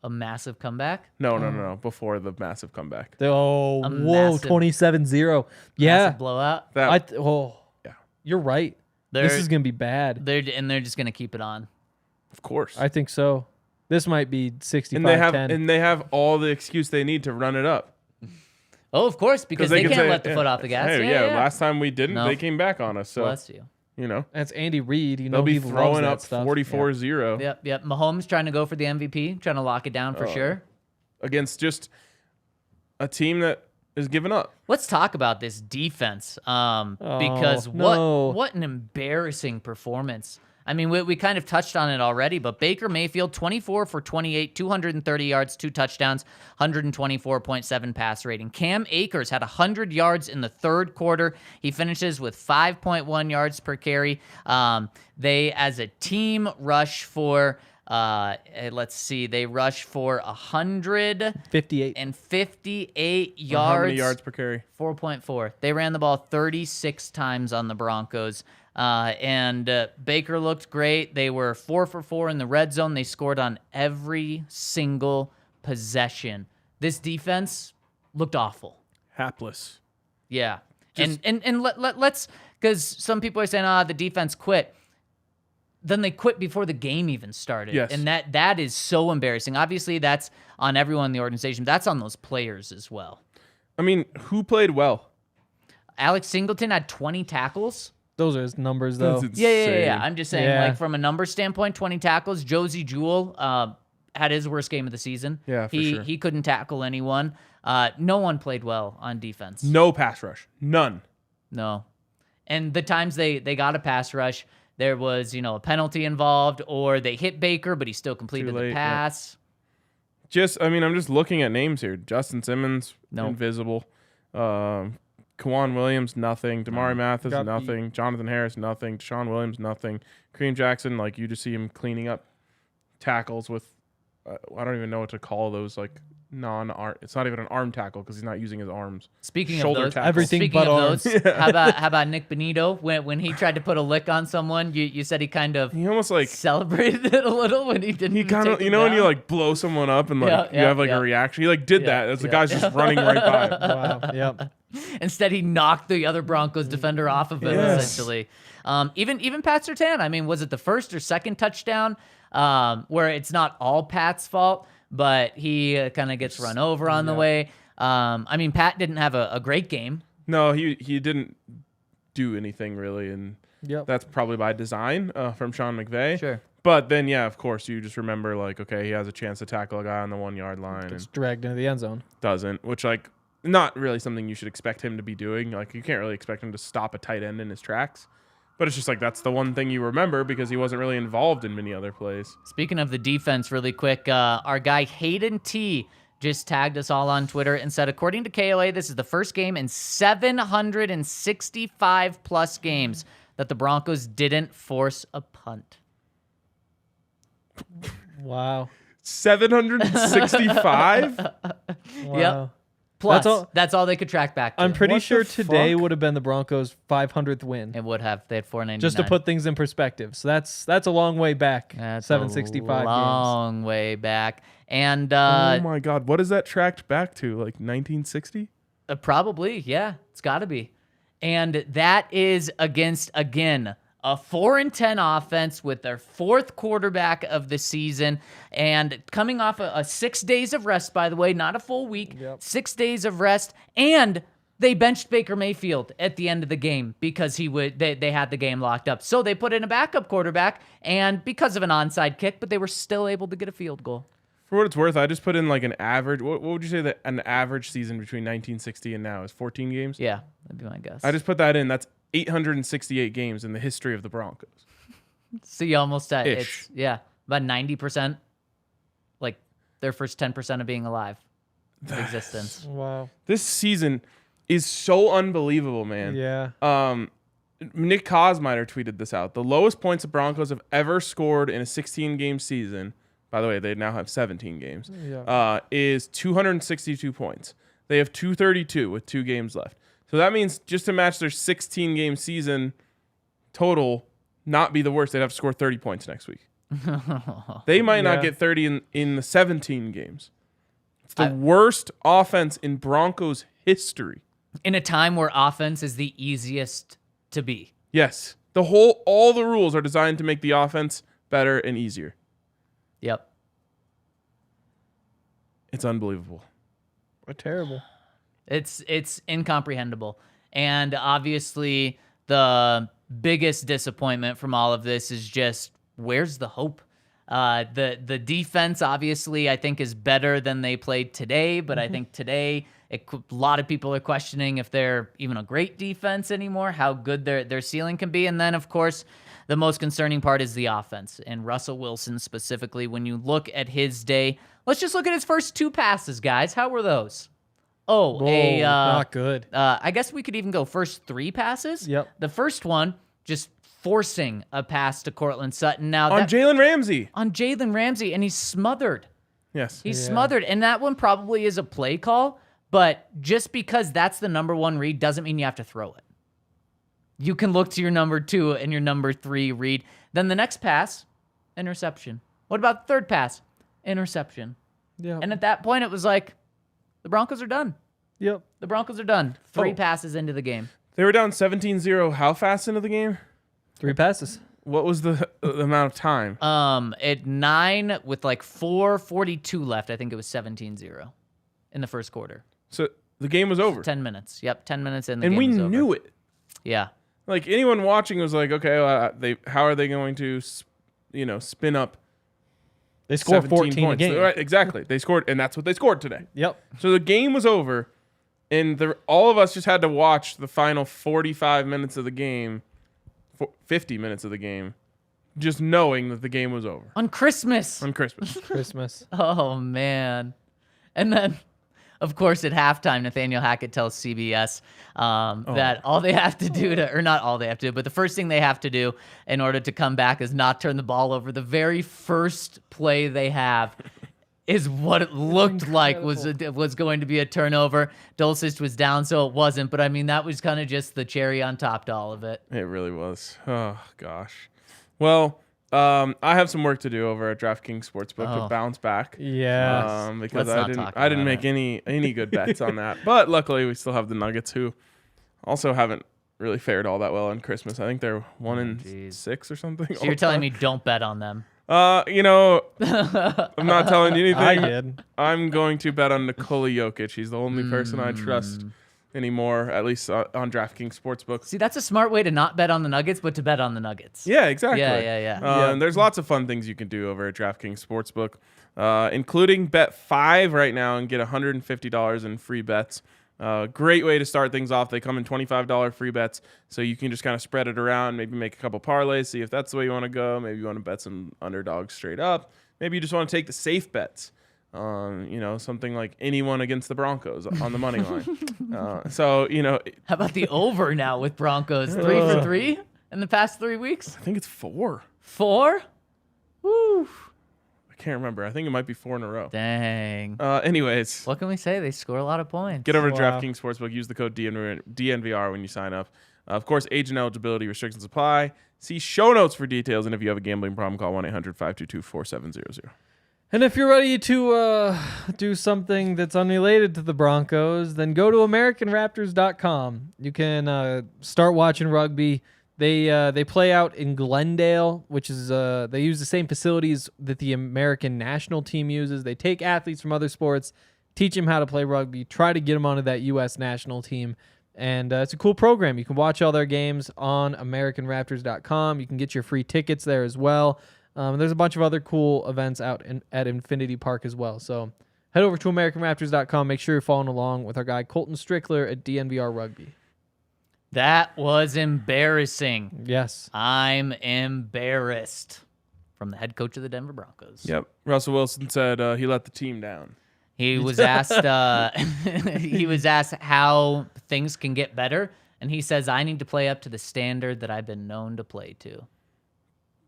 A massive comeback? No. Before the massive comeback. Oh, A whoa, massive- 27-0. Yeah. Massive blowout. That Yeah. You're right. They're, This is going to be bad. they're just going to keep it on. of course. I think so. This might be 65-10. and they have all the excuse they need to run it up. Oh, of course, because they can can't say, let the foot off the gas. Hey, yeah. last time we didn't, No. they came back on us. So, Bless you. That's Andy Reid. they'll be he loves throwing that up stuff. 44-0. Yep. Mahomes trying to go for the MVP, trying to lock it down for sure. against just a team that is giving up. Let's talk about this defense because what an embarrassing performance. I mean, we kind of touched on it already, but Baker Mayfield, 24 for 28, 230 yards, 2 touchdowns, 124.7 pass rating. Cam Akers had 100 yards in the third quarter. He finishes with 5.1 yards per carry. They, as a team, rush for... let's see. They rush for 158 yards. How many yards per carry? 4.4. They ran the ball 36 times on the Broncos. And Baker looked great. They were 4 for 4 in the red zone. They scored on every single possession. This defense looked awful. Hapless. Yeah. Let's, because some people are saying, the defense quit. Then they quit before the game even started. Yes. And that is so embarrassing. Obviously, that's on everyone in the organization. That's on those players as well. I mean, who played well? Alex Singleton had 20 tackles. Those are his numbers, though. That's Yeah. insane. I'm just saying, like, from a number standpoint, 20 tackles. Josie Jewell had his worst game of the season. Yeah, for sure. He couldn't tackle anyone. No one played well on defense. No pass rush. None. No. And the times they got a pass rush, there was, a penalty involved, or they hit Baker, but he still completed the pass. Yeah. I'm just looking at names here. Justin Simmons, Nope. invisible. Kwan Williams, nothing. Damari Mathis, Got nothing. Jonathan Harris, nothing. Deshaun Williams, nothing. Kareem Jackson, like, you just see him cleaning up tackles with, I don't even know what to call those, like, non-arm. It's not even an arm tackle because he's not using his arms. Speaking Shoulder of those, tackle. Everything speaking but of arms. those, how about Nick Benito when he tried to put a lick on someone? You said he kind of He almost like celebrated it a little when he didn't. he kind of take him when you down? like blow someone up and like Yeah, you have like yeah. a reaction. He like did Yeah, that as the yeah. guy's just running right by him. Wow. Yep. Instead, he knocked the other Broncos defender off of him, Yes. essentially. Even Pat Surtain, I mean, was it the first or second touchdown where it's not all Pat's fault, but he kind of gets run over on the way? I mean, Pat didn't have a great game. No, he didn't do anything really, and Yep. that's probably by design from Sean McVay. Sure. But then, yeah, of course, you just remember like, okay, he has a chance to tackle a guy on the 1 yard line Gets and dragged into the end zone. doesn't, which like not really something you should expect him to be doing. Like you can't really expect him to stop a tight end in his tracks. But it's just like that's the one thing you remember because he wasn't really involved in many other plays. Speaking of the defense, really quick, our guy Hayden T just tagged us all on Twitter and said, according to KOA, this is the first game in 765 plus games that the Broncos didn't force a punt. Wow. 765? Wow. Yep. Plus, That's that's all they could track back to. I'm pretty What sure the today fuck? would have been the Broncos' 500th win. It would have. They had 499. Just to put things in perspective. So that's a long way back. That's 765 a long way back. And Oh my God. What is that tracked back to? Like 1960? probably, yeah. It's got to be. And that is against, again, a 4-10 offense with their fourth quarterback of the season, and coming off a 6 days of rest, by the way, not a full week, 6 days of rest, and they benched Baker Mayfield at the end of the game because they had the game locked up. So they put in a backup quarterback, and because of an onside kick, but they were still able to get a field goal. For what it's worth, I just put in like an average. What would you say that an average season between 1960 and now is? 14 games? Yeah, that'd be my guess. I just put that in. That's 868 games in the history of the Broncos. So you almost at Ish. it's about 90%, like their first 10% of being alive of existence. Wow. This season is so unbelievable, man. Yeah. Nick Kosmider tweeted this out. The lowest points the Broncos have ever scored in a 16-game season, by the way, they now have 17 games, is 262 points. They have 232 with 2 games left. So that means just to match their 16-game season total, not be the worst, they'd have to score 30 points next week. They might not get 30 in the 17 games. It's the worst offense in Broncos history. In a time where offense is the easiest to be. Yes. All the rules are designed to make the offense better and easier. Yep. It's unbelievable. What terrible. It's incomprehensible. And obviously the biggest disappointment from all of this is just where's the hope? The defense, obviously, I think is better than they played today, but I think today a lot of people are questioning if they're even a great defense anymore, how good their ceiling can be. And then, of course, the most concerning part is the offense, and Russell Wilson specifically. When you look at his day, let's just look at his first 2 passes, guys. How were those? Not good. I guess we could even go first 3 passes. Yep. The first one, just forcing a pass to Cortland Sutton. Now On Jalen Ramsey. On Jalen Ramsey, and he's smothered. Yes. He's smothered, and that one probably is a play call, but just because that's the number 1 read doesn't mean you have to throw it. You can look to your number 2 and your number 3 read. Then the next pass, interception. What about the third pass? Interception. Yeah. And at that point, it was like, the Broncos are done. Yep. The Broncos are done. 3 passes into the game. They were down 17-0 how fast into the game? 3 passes. What was the amount of time? At 9 with like 4:42 left, I think it was 17-0 in the first quarter. So the game was over. 10 minutes. Yep, 10 minutes in the And game we was over. knew it. Yeah. Like anyone watching was like, okay, well, how are they going to, spin up? They scored 17 14 points. a game. Right, exactly. They scored, and that's what they scored today. Yep. So the game was over, and all of us just had to watch the final 45 minutes of the game, 50 minutes of the game, just knowing that the game was over. On Christmas. On Christmas. Christmas. Oh, man. And then, of course, at halftime, Nathaniel Hackett tells CBS that all they have to do or not all they have to do, but the first thing they have to do in order to come back is not turn the ball over. The very first play they have is what it looked like was going to be a turnover. Dulcich was down, so it wasn't. But, I mean, that was kind of just the cherry on top to all of it. It really was. Oh, gosh. Well, I have some work to do over at DraftKings Sportsbook to bounce back. Yes. Because Let's not I didn't make any good bets on that. But luckily, we still have the Nuggets, who also haven't really fared all that well on Christmas. I think they're 1-6 or something. So you're telling me don't bet on them. I'm not telling you anything. I did. I'm going to bet on Nikola Jokic. He's the only person I trust anymore, at least on DraftKings Sportsbook. See, that's a smart way to not bet on the Nuggets, but to bet on the Nuggets. Yeah, exactly. Yeah. And there's lots of fun things you can do over at DraftKings Sportsbook, including bet 5 right now and get $150 in free bets. Great way to start things off. They come in $25 free bets, so you can just kind of spread it around, maybe make a couple parlays, see if that's the way you want to go. Maybe you want to bet some underdogs straight up. Maybe you just want to take the safe bets. Something like anyone against the Broncos on the money line. How about the over now with Broncos? 3 for 3 in the past 3 weeks? I think it's 4. 4? Woo. I can't remember. I think it might be 4 in a row. Dang. Anyways, What can we say? They score a lot of points. get over to Wow. DraftKings Sportsbook. Use the code DNVR when you sign up. Of course, age and eligibility restrictions apply. See show notes for details. And if you have a gambling problem, call 1-800-522-4700. And if you're ready to do something that's unrelated to the Broncos, then go to AmericanRaptors.com. You can start watching rugby. They play out in Glendale, which is they use the same facilities that the American national team uses. They take athletes from other sports, teach them how to play rugby, try to get them onto that U.S. national team. And it's a cool program. You can watch all their games on AmericanRaptors.com. You can get your free tickets there as well. There's a bunch of other cool events out at Infinity Park as well. So head over to AmericanRaptors.com. Make sure you're following along with our guy Colton Strickler at DNVR Rugby. That was embarrassing. Yes. I'm embarrassed from the head coach of the Denver Broncos. Yep. Russell Wilson said he let the team down. He was asked how things can get better, and he says, I need to play up to the standard that I've been known to play to.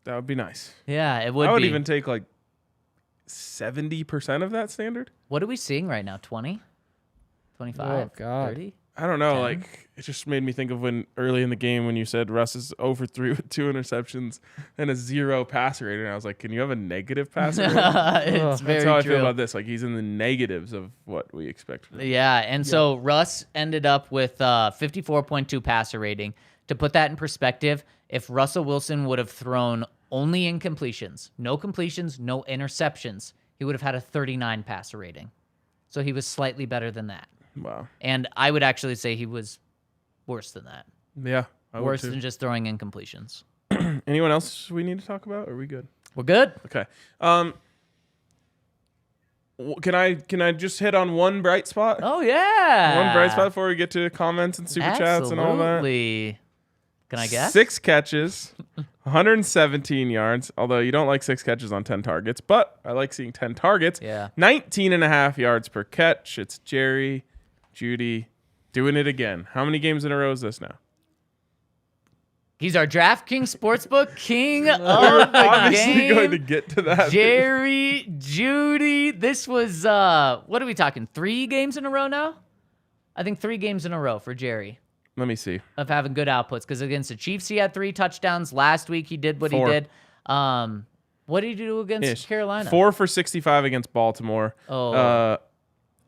That would be nice. Yeah, it would be. I would even take like 70% of that standard. What are we seeing right now? 20? 25? Oh, God. 30? I don't know. 10? Like, it just made me think of when early in the game when you said Russ is 0-3 with 2 interceptions and a 0 passer rating. And I was like, can you have a negative passer rating? It's very That's how I true. feel about this. Like, he's in the negatives of what we expect from him. Yeah, and so Russ ended up with 54.2 passer rating. To put that in perspective, if Russell Wilson would have thrown only incompletions, no completions, no interceptions, he would have had a 39 passer rating. So he was slightly better than that. Wow. And I would actually say he was worse than that. Yeah. I would Worse too. than just throwing incompletions. Anyone else we need to talk about? Or are we good? We're good. Okay. Can I just hit on one bright spot? Oh yeah. One bright spot before we get to comments and super chats and all that. Absolutely. Can I guess? 6 catches, 117 yards. Although you don't like 6 catches on 10 targets, but I like seeing 10 targets. Yeah. 19.5 yards per catch. It's Jerry Jeudy doing it again. How many games in a row is this now? He's our DraftKings Sportsbook king of the Obviously game. going to get to that. Jerry Jeudy. This was, what are we talking, 3 games in a row now? I think 3 games in a row for Jerry Let me see. of having good outputs. Because against the Chiefs, he had 3 touchdowns. Last week, he did what 4. he did. What did he do against Carolina? 4 for 65 against Baltimore. Oh.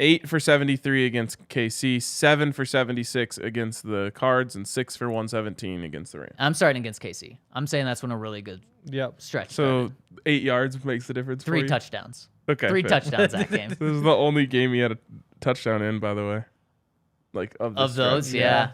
8 for 73 against KC, 7 for 76 against the Cards, and 6 for 117 against the Rams. I'm starting against KC. I'm saying that's one a really good stretch. So 8 yards makes the difference. 3 for you? touchdowns. Okay. 3 fair. touchdowns that game. This is the only game he had a touchdown in, by the way. Like of Those, yeah.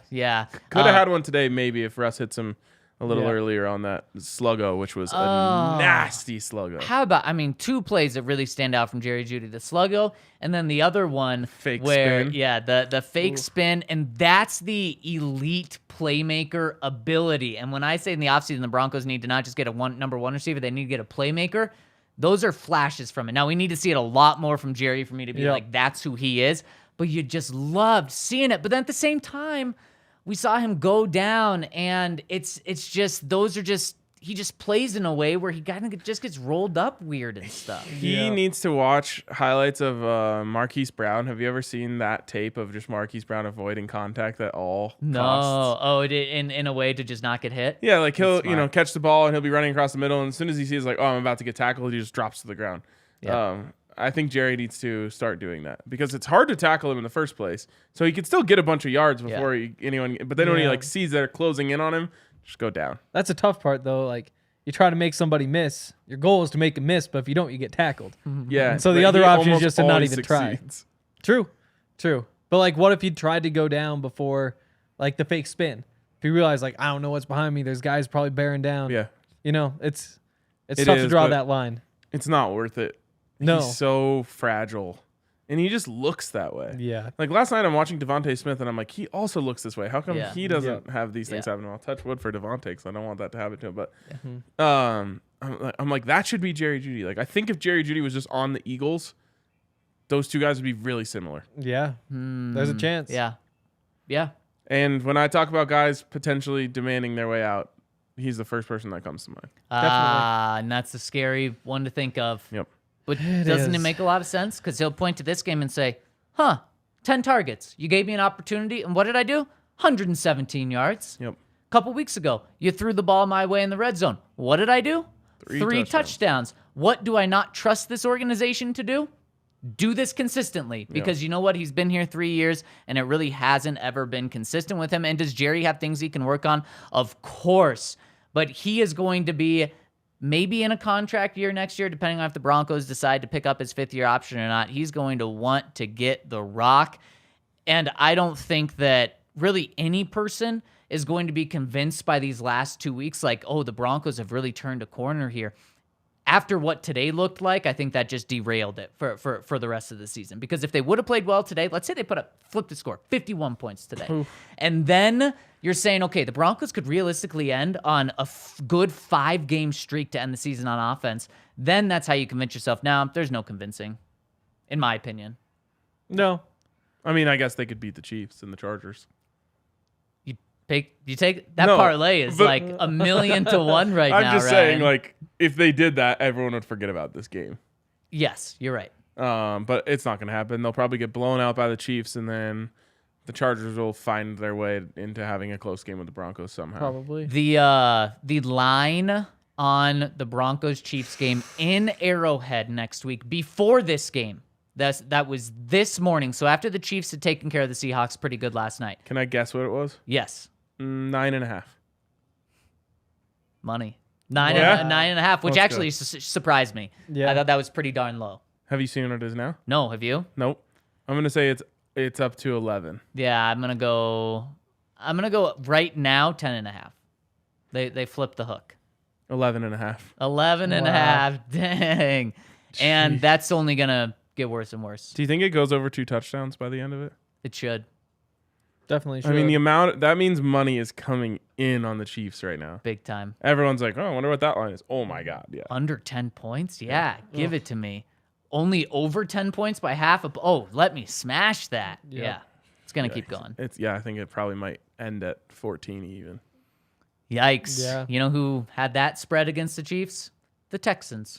Could have had one today, maybe, if Russ hits him a little earlier on that sluggo, which was a nasty sluggo. How about, 2 plays that really stand out from Jerry Jeudy, the sluggo, and then the other one Fake where, spin. yeah, the fake spin, and that's the elite playmaker ability. And when I say in the offseason the Broncos need to not just get a number 1 receiver, they need to get a playmaker, those are flashes from it. Now, we need to see it a lot more from Jerry for me to be like, that's who he is, but you just loved seeing it. But then at the same time, we saw him go down, and it's just, those are just, he just plays in a way where he kind of just gets rolled up weird and stuff. He needs to watch highlights of Marquise Brown. Have you ever seen that tape of just Marquise Brown avoiding contact at all costs? No. Oh, in a way to just not get hit? Yeah, like he'll catch the ball and he'll be running across the middle, and as soon as he sees like, oh, I'm about to get tackled, he just drops to the ground. Yeah. I think Jerry needs to start doing that because it's hard to tackle him in the first place. So he could still get a bunch of yards before anyone. But then when he sees they're closing in on him, just go down. That's a tough part, though. Like, you try to make somebody miss. Your goal is to make him miss, but if you don't, you get tackled. Yeah. And so the like, other he option is almost just to not always even try. succeeds. True. But like, what if he tried to go down before, like, the fake spin? If you realize, like, I don't know what's behind me. There's guys probably bearing down. Yeah. It's tough to draw that line. It's not worth it. No. He's so fragile. And he just looks that way. Yeah. Like last night, I'm watching Devontae Smith, and I'm like, he also looks this way. How come he doesn't have these things happen? I'll touch wood for Devontae because I don't want that to happen to him. But I'm like, that should be Jerry Jeudy. Like, I think if Jerry Jeudy was just on the Eagles, those 2 guys would be really similar. Yeah. There's a chance. Yeah. And when I talk about guys potentially demanding their way out, he's the first person that comes to mind. And that's the scary one to think of. Yep. But doesn't it is. make a lot of sense? Because he'll point to this game and say, 10 targets. You gave me an opportunity, and what did I do? 117 yards. Yep. A couple weeks ago, you threw the ball my way in the red zone. What did I do? 3 touchdowns. What do I not trust this organization to do? Do this consistently. Because you know what? He's been here 3 years, and it really hasn't ever been consistent with him. And does Jerry have things he can work on? Of course. But he is going to be maybe in a contract year next year, depending on if the Broncos decide to pick up his 5th-year option or not. He's going to want to get the rock. And I don't think that really any person is going to be convinced by these last 2 weeks, like, oh, the Broncos have really turned a corner here. After what today looked like, I think that just derailed it for the rest of the season. Because if they would have played well today, let's say they flipped the score, 51 points today. Oof. And then you're saying, okay, the Broncos could realistically end on a good 5-game streak to end the season on offense. Then that's how you convince yourself. Now, there's no convincing, in my opinion. No. I mean, I guess they could beat the Chiefs and the Chargers. You take that parlay is like 1,000,000 to 1 right now. I'm just Ryan. saying, like, if they did that, everyone would forget about this game. Yes, you're right. But it's not going to happen. They'll probably get blown out by the Chiefs, and then the Chargers will find their way into having a close game with the Broncos somehow. Probably. The line on the Broncos-Chiefs game in Arrowhead next week before this game. That was this morning. So after the Chiefs had taken care of the Seahawks pretty good last night. Can I guess what it was? Yes. 9.5. Money. Yeah. 9.5, which Let's actually surprised me. Yeah. I thought that was pretty darn low. Have you seen what it is now? No, have you? Nope. I'm gonna say it's up to 11. Yeah, I'm gonna go right now 10.5. They flipped the hook. 11.5. 11.5. Dang. And that's only going to get worse and worse. Do you think it goes over 2 touchdowns by the end of it? It should. Definitely should. I mean, the amount that means money is coming in on the Chiefs right now. Big time. Everyone's like, oh, I wonder what that line is. Oh my God, yeah. Under 10 points? Yeah, give it to me. Only over 10 points by half. Oh, let me smash that. Yeah. It's going to keep going. I think it probably might end at 14 even. Yikes. Yeah. You know who had that spread against the Chiefs? The Texans.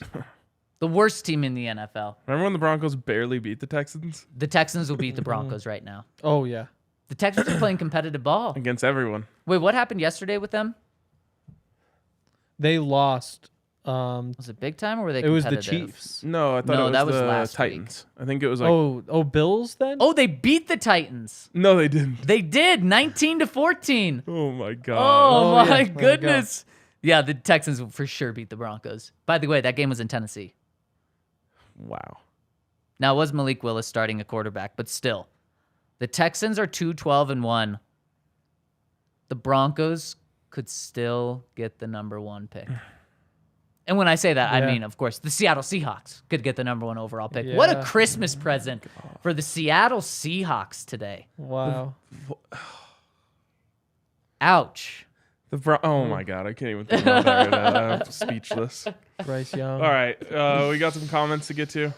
The worst team in the NFL. Remember when the Broncos barely beat the Texans? The Texans will beat the Broncos right now. Oh, yeah. The Texans are playing competitive ball. Against everyone. Wait, what happened yesterday with them? They lost. Was it big time or were they It was competitive? the Chiefs. No, I thought No, it was that was the last Titans. I think it was like... Oh, Bills then? Oh, they beat the Titans. No, they didn't. They did, 19-14. Oh my God. Oh, Oh, my yeah. goodness. Yeah, the Texans will for sure beat the Broncos. By the way, that game was in Tennessee. Wow. Now, it was Malik Willis starting a quarterback, but still. The Texans are 2-12-1. The Broncos could still get the number 1 pick. And when I say that, I Yeah. mean, of course, the Seattle Seahawks could get the number 1 overall pick. What a Yeah. Christmas present for the Seattle Seahawks today. Wow. Ouch. Oh my God, I can't even think about that right now. I'm speechless. Bryce Young. All right, we got some comments to get to.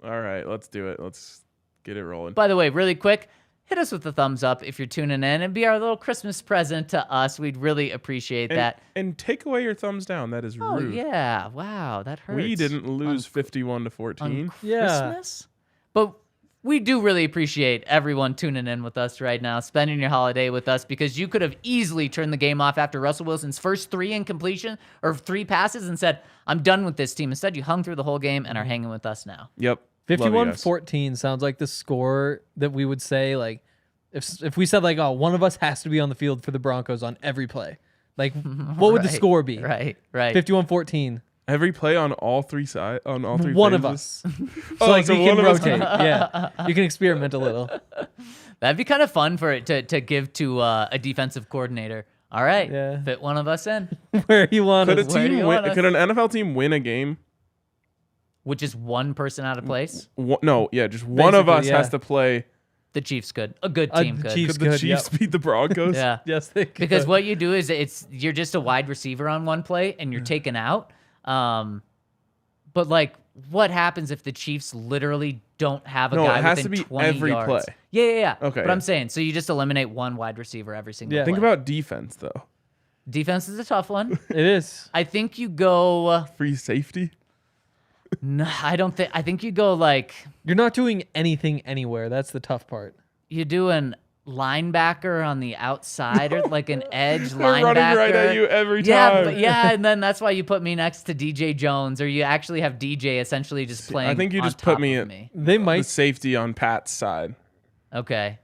All right, let's do it. Let's get it rolling. By the way, really quick, hit us with a thumbs up if you're tuning in and be our little Christmas present to us. We'd really appreciate that. And take away your thumbs down. That is Oh, rude. yeah. Wow, that hurts. We didn't lose 51 to on 14. Yeah. Christmas. But we do really appreciate everyone tuning in with us right now, spending your holiday with us, because you could have easily turned the game off after Russell Wilson's first 3 incompletion or 3 passes and said, I'm done with this team. Instead, you hung through the whole game and are hanging with us now. Yep. Love you guys. 51-14 sounds like the score that we would say, like, if we said, like, oh, one of us has to be on the field for the Broncos on every play. Like, what would the Right, score be? Right. 51-14. Every play on all 3 sides, on all 3 One of phases? us. So, like, so we one can of us- rotate. Yeah. You can experiment a little. That'd be kind of fun for it to give to a defensive coordinator. All right, Yeah. fit one of us in, Where you want Could a us. Where do team you win? want us? Could an NFL team win a game? which is one person out of place. No, yeah, just one of us Basically, has yeah. to play. The Chiefs could. A good The team could. Chiefs Could the could, Chiefs yep. beat the Broncos? Yeah. Yes, they could. Because what you do is you're just a wide receiver on one play and you're taken out. But like, what happens if the Chiefs literally don't have a No, guy it has within to be 20 every yards? play. Yeah. Okay, But yeah. I'm saying, so you just eliminate one wide receiver every single Yeah. play. Think about defense, though. Defense is a tough one. It is. I think you go. Free safety. No, I don't think. I think you go like You're not doing anything anywhere. That's the tough part. you do an linebacker on the outside or like an edge They're linebacker. running right at you every Yeah, time. but yeah, and then that's why you put me next to DJ Jones, or you actually have DJ essentially just playing. I think you on just put top me of at- me. They The might. safety on Pat's side. Okay.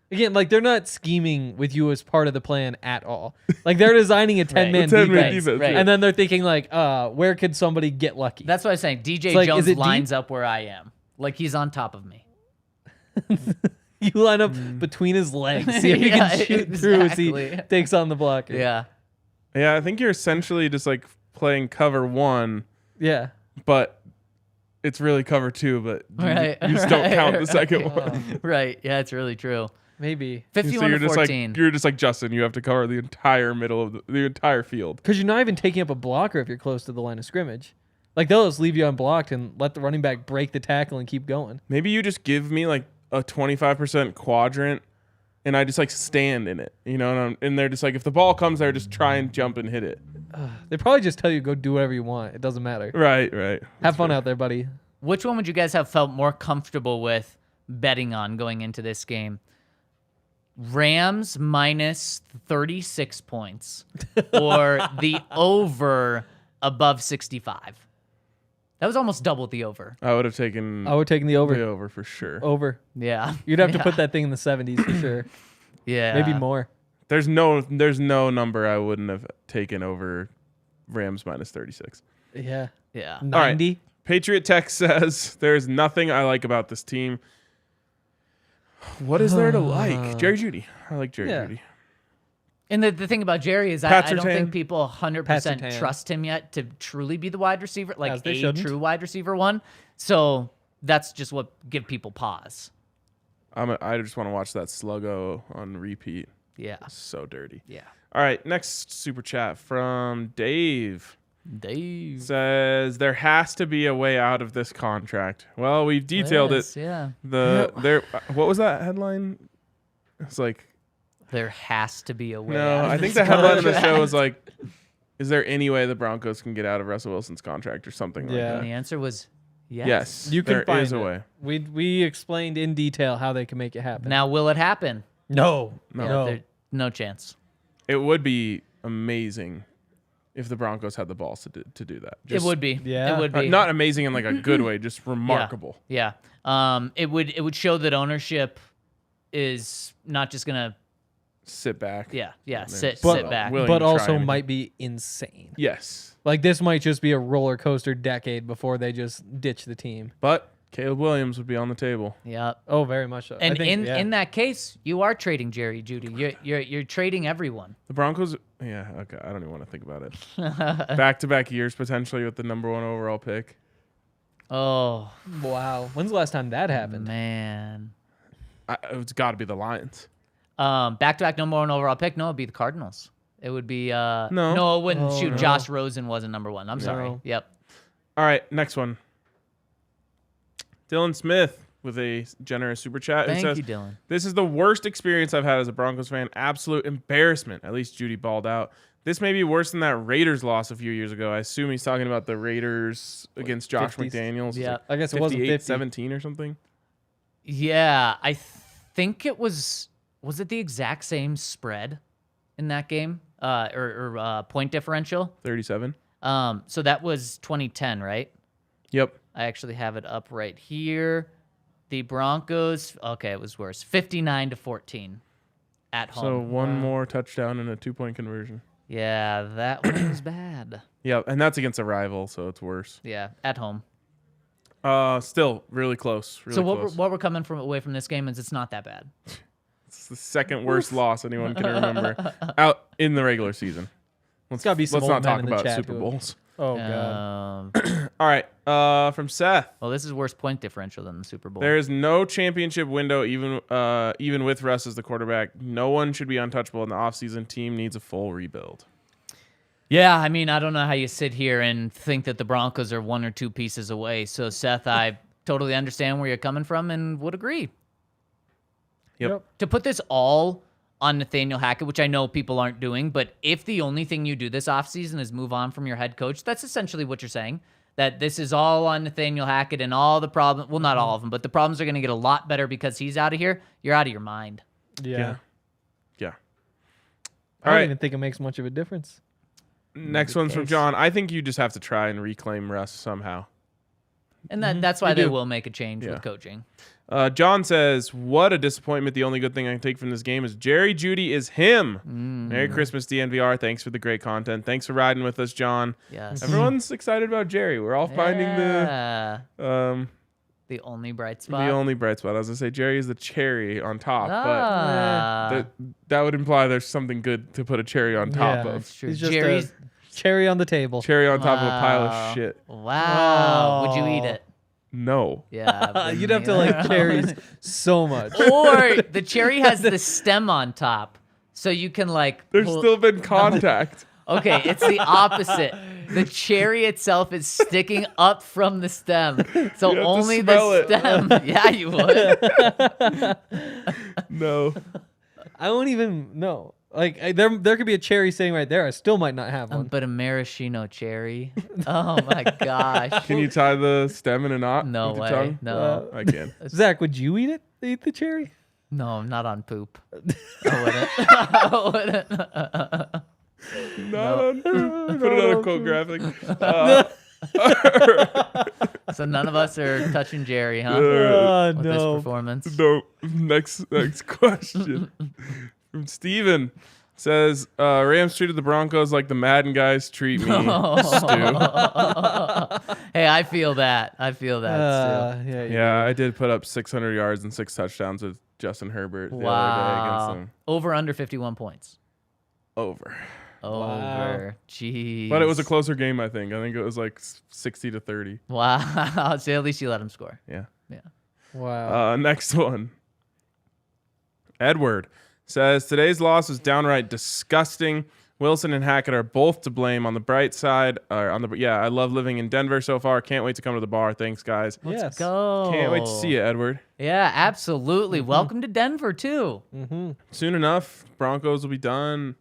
Again, like, they're not scheming with you as part of the plan at all. Like, they're designing a 10-man 10-man defense. defense, right. yeah. And then they're thinking, like, where could somebody get lucky? That's what I was saying. DJ It's like, Jones is it lines up where I am, like he's on top of me. You line up between his legs. See if you Yeah, can shoot through as he exactly. takes on the blocker. Yeah. Yeah, I think you're essentially just like playing cover 1, Yeah. but it's really cover 2, but Right. you just don't right, count the right. second one. Right. Yeah, it's really true. Maybe. 51 So you're to just 14. like Justin. You have to cover the entire middle of the entire field. Because you're not even taking up a blocker if you're close to the line of scrimmage. Like, they'll just leave you unblocked and let the running back break the tackle and keep going. Maybe you just give me like a 25% quadrant, and I just like stand in it, you know. And they're just like, if the ball comes there, just try and jump and hit it. They probably just tell you, go do whatever you want. It doesn't matter. Right. Have fun out there, buddy. Which one would you guys have felt more comfortable with betting on going into this game? Rams minus 36 points or the over above 65? That was almost double the over. I would have taken I would take the the over. over for sure. Over. Yeah. You'd have to Yeah. put that thing in the 70s for sure. Yeah. Maybe more. There's no number I wouldn't have taken over Rams minus 36. Yeah. Yeah. 90. Patriot Tech says there's nothing I like about this team. What is there to like? Jerry Jeudy. I like Jerry Yeah. Jeudy. And the thing about Jerry is I don't think people 100% trust him yet to truly be the wide receiver, like a true wide receiver one. So that's just what give people pause. I just want to watch that sluggo on repeat. Yeah. So dirty. Yeah. All right, next super chat from Dave. Dave says there has to be a way out of this contract. Well, we've detailed it. Yeah. What was that headline? It's like there has to be a way. No, I think the headline of the show was like, "Is there any way the Broncos can get out of Russell Wilson's contract or something like that?" And the answer was yes. Yes, you can find a way. We explained in detail how they can make it happen. Now, will it happen? No. No chance. It would be amazing if the Broncos had the balls to do that. It would be. Yeah. It would be. Not amazing in like a good way, just remarkable. Yeah. It would show that ownership is not just gonna sit back. Sit back. But also might be insane. Yes. Like this might just be a roller coaster decade before they just ditch the team. But Caleb Williams would be on the table. Yeah. Oh, very much so. And in that case, you are trading Jerry Jeudy. You're trading everyone. The Broncos. Yeah. Okay. I don't even want to think about it. Back-to-back years potentially with the number 1 overall pick. Oh wow. When's the last time that happened? Man. It's got to be the Lions. Back-to-back number 1 overall pick. No, it'd be the Cardinals. It would be no, it wouldn't. Shoot, no. Josh Rosen wasn't number 1. I'm sorry. Yep. All right, next one. Dylan Smith with a generous super chat. Thank you, Dylan. This is the worst experience I've had as a Broncos fan. Absolute embarrassment. At least Jeudy balled out. This may be worse than that Raiders loss a few years ago. I assume he's talking about the Raiders against Josh 50s. McDaniels. Yeah, I guess it wasn't 17 or something. Yeah, I think it was. Was it the exact same spread in that game or point differential? 37. So that was 2010, right? Yep. I actually have it up right here. The Broncos. Okay, it was worse. 59-14 at home. So one more touchdown and a 2-point conversion. Yeah, that one was bad. Yeah, and that's against a rival, so it's worse. Yeah, at home. Still really close. Really close. What we're coming away from this game is it's not that bad. It's the second worst loss anyone can remember out in the regular season. Let's not talk about Super Bowls. Oh god. All right. From Seth. Well, this is worse point differential than the Super Bowl. There is no championship window, even with Russ as the quarterback. No one should be untouchable in the offseason. Team needs a full rebuild. Yeah, I mean, I don't know how you sit here and think that the Broncos are 1 or 2 pieces away. So, Seth, I totally understand where you're coming from and would agree. Yep. To put this all on Nathaniel Hackett, which I know people aren't doing, but if the only thing you do this offseason is move on from your head coach, that's essentially what you're saying, that this is all on Nathaniel Hackett and all the problems, well, not all of them, but the problems are going to get a lot better because he's out of here. You're out of your mind. Yeah. All I right. don't even think it makes much of a difference. Next one's from John. I think you just have to try and reclaim Russ somehow. And that's why they will make a change with coaching. John says, what a disappointment. The only good thing I can take from this game is Jerry Jeudy is him. Merry Christmas, DNVR. Thanks for the great content. Thanks for riding with us, John. Yes. Everyone's excited about Jerry. We're all finding the only bright spot. The only bright spot. I was going to say Jerry is the cherry on top, but that would imply there's something good to put a cherry on top of. That's true. He's just Jerry's cherry on the table. Cherry on top of a pile of shit. Wow. Would you eat it? No. Yeah. You'd have to like cherries so much. Or the cherry has the stem on top, so you can like. There's still been contact. Okay, it's the opposite. The cherry itself is sticking up from the stem, so only the stem. Yeah, you would. No. I won't even know. Like there could be a cherry sitting right there. I still might not have one. But a maraschino cherry. Oh my gosh. Can you tie the stem in a knot? No with way. Your tongue? No. I can. Zach, would you eat it? Eat the cherry? No, not on poop. I wouldn't. Not on poop. Put it on a quote graphic. So none of us are touching Jerry, huh? With this performance. No. Next question. From Steven. Says, Rams treated the Broncos like the Madden guys treat me, Stu. Hey, I feel that. Stu. Yeah, I did put up 600 yards and 6 touchdowns with Justin Herbert the other day against them. Over under 51 points. Over. Over. Jeez. But it was a closer game, I think. I think it was like 60-30. Wow. So at least you let him score. Yeah. Yeah. Wow. Next one. Edward says, today's loss was downright disgusting. Wilson and Hackett are both to blame. On the bright side, I love living in Denver so far. Can't wait to come to the bar. Thanks, guys. Yes. Go. Can't wait to see you, Edward. Yeah, absolutely. Welcome to Denver, too. Soon enough, Broncos will be done.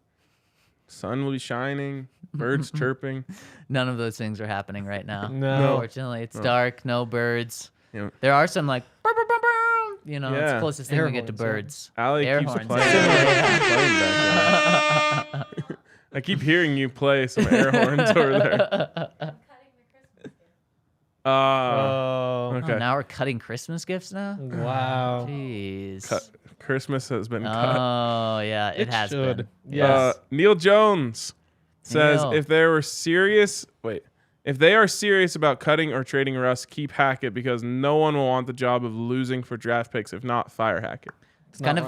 Sun will be shining. Birds chirping. None of those things are happening right now. No. Unfortunately, it's dark, no birds. Yeah. There are some like, burr, burr, burr, burr. It's Yeah. the closest thing Air we get to horns, yeah. birds. Allie Air keeps horns. playing. Playing back there. I keep hearing you play some air horns over there. Cutting the Christmas gift. Oh. Okay. Oh, now we're cutting Christmas gifts now? Wow. Jeez. Christmas has been cut. Oh, yeah, it has should. been. Yes. Neil Jones says, Neil. if they are serious about cutting or trading Russ, keep Hackett because no one will want the job of losing for draft picks. If not, fire Hackett. It's kind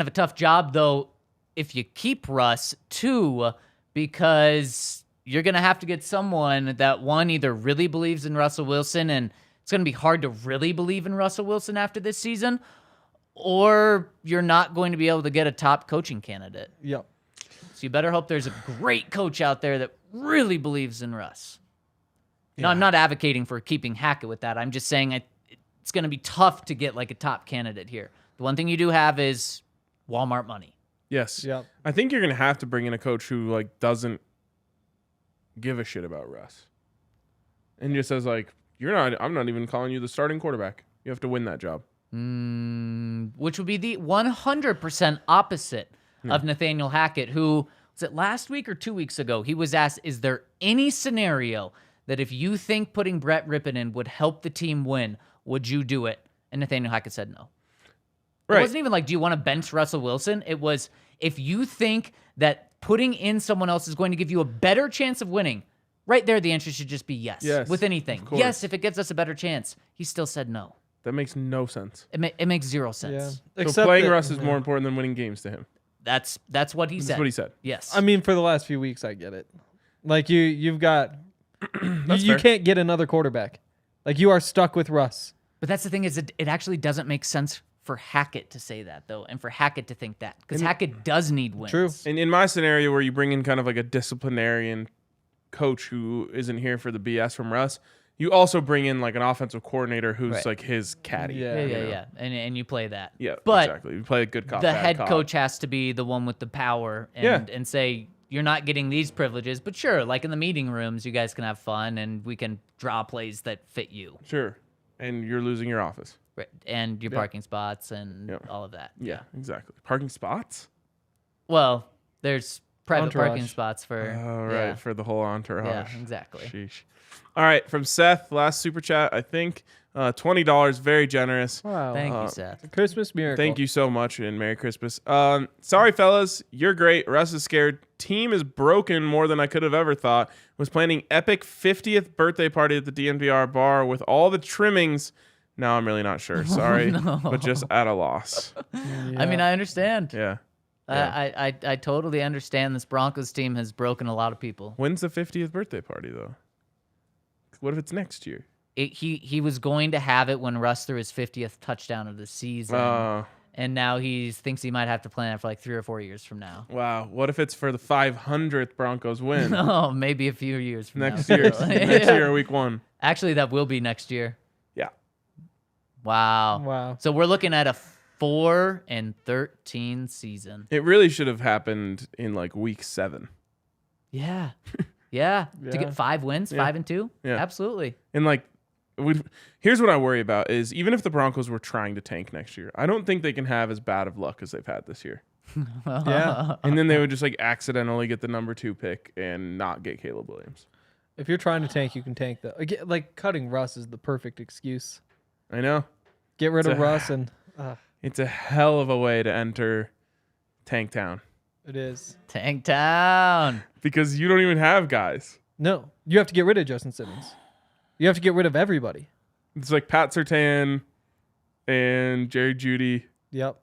of a tough job though if you keep Russ too, because you're gonna have to get someone that one either really believes in Russell Wilson, and it's gonna be hard to really believe in Russell Wilson after this season, or you're not going to be able to get a top coaching candidate. Yep. So you better hope there's a great coach out there that really believes in Russ. No, I'm not advocating for keeping Hackett with that. I'm just saying it's going to be tough to get like a top candidate here. The one thing you do have is Walmart money. Yes. Yep. I think you're gonna have to bring in a coach who like doesn't give a shit about Russ, and just says like, I'm not even calling you the starting quarterback. You have to win that job. Which would be the 100% opposite of Nathaniel Hackett, who, was it last week or 2 weeks ago, he was asked, is there any scenario that if you think putting Brett Rippon in would help the team win, would you do it? And Nathaniel Hackett said no. Right. It wasn't even like, do you want to bench Russell Wilson? It was, if you think that putting in someone else is going to give you a better chance of winning, right there the answer should just be yes. Yes, With anything. of course. Yes, if it gives us a better chance. He still said no. That makes no sense. It makes zero sense. Yeah. So playing Russ is more important than winning games to him. That's what he said. That's what he said. Yes. I mean, for the last few weeks, I get it. Like you've got, you fair. can't get another quarterback. Like you are stuck with Russ. But that's the thing is, it actually doesn't make sense for Hackett to say that, though, and for Hackett to think that. Because Hackett does need wins. True. And in my scenario where you bring in kind of like a disciplinarian coach who isn't here for the BS from Russ, you also bring in like an offensive coordinator who's Right. like his caddy. Yeah. you know? Yeah. And you play that. Yeah, But exactly. You play a good cop, the bad head cop. coach has to be the one with the power and say, you're not getting these privileges. But sure, like in the meeting rooms, you guys can have fun and we can draw plays that fit you. Sure. And you're losing your office. Right. And your Yeah. parking spots and Yeah. all of that. Yeah, exactly. Parking spots? Well, there's private Entourage. parking spots for. Oh, right. Yeah. For the whole entourage. Yeah, exactly. Sheesh. All right. From Seth, last super chat, I think. $20, very generous. Wow. Thank you, Seth. Christmas miracle. Thank you so much and Merry Christmas. Sorry, fellas. You're great. Russ is scared. Team is broken more than I could have ever thought. Was planning epic 50th birthday party at the DNVR bar with all the trimmings. Now I'm really not sure. Sorry, but just at a loss. I mean, I understand. Yeah. I totally understand this Broncos team has broken a lot of people. When's the 50th birthday party, though? What if it's next year? He was going to have it when Russ threw his 50th touchdown of the season. And now he thinks he might have to plan it for like 3 or 4 years from now. Wow. What if it's for the 500th Broncos win? Oh, maybe a few years from next now. year. still. Next year, week 1. Actually, that will be next year. Yeah. Wow. Wow. So we're looking at a 4-13 season. It really should have happened in like week 7. Yeah. Yeah. To get 5 wins, 5-2. Yeah. Absolutely. And like, here's what I worry about is even if the Broncos were trying to tank next year, I don't think they can have as bad of luck as they've had this year. Yeah. And then they would just like accidentally get the number 2 pick and not get Caleb Williams. If you're trying to tank, you can tank though. Like cutting Russ is the perfect excuse. I know. Get rid of Russ and It's a hell of a way to enter Tank Town it is. Tank Town. because you don't even have guys. No, you have to get rid of Justin Simmons. You have to get rid of everybody. It's like Pat Surtain and Jerry Jeudy. Yep.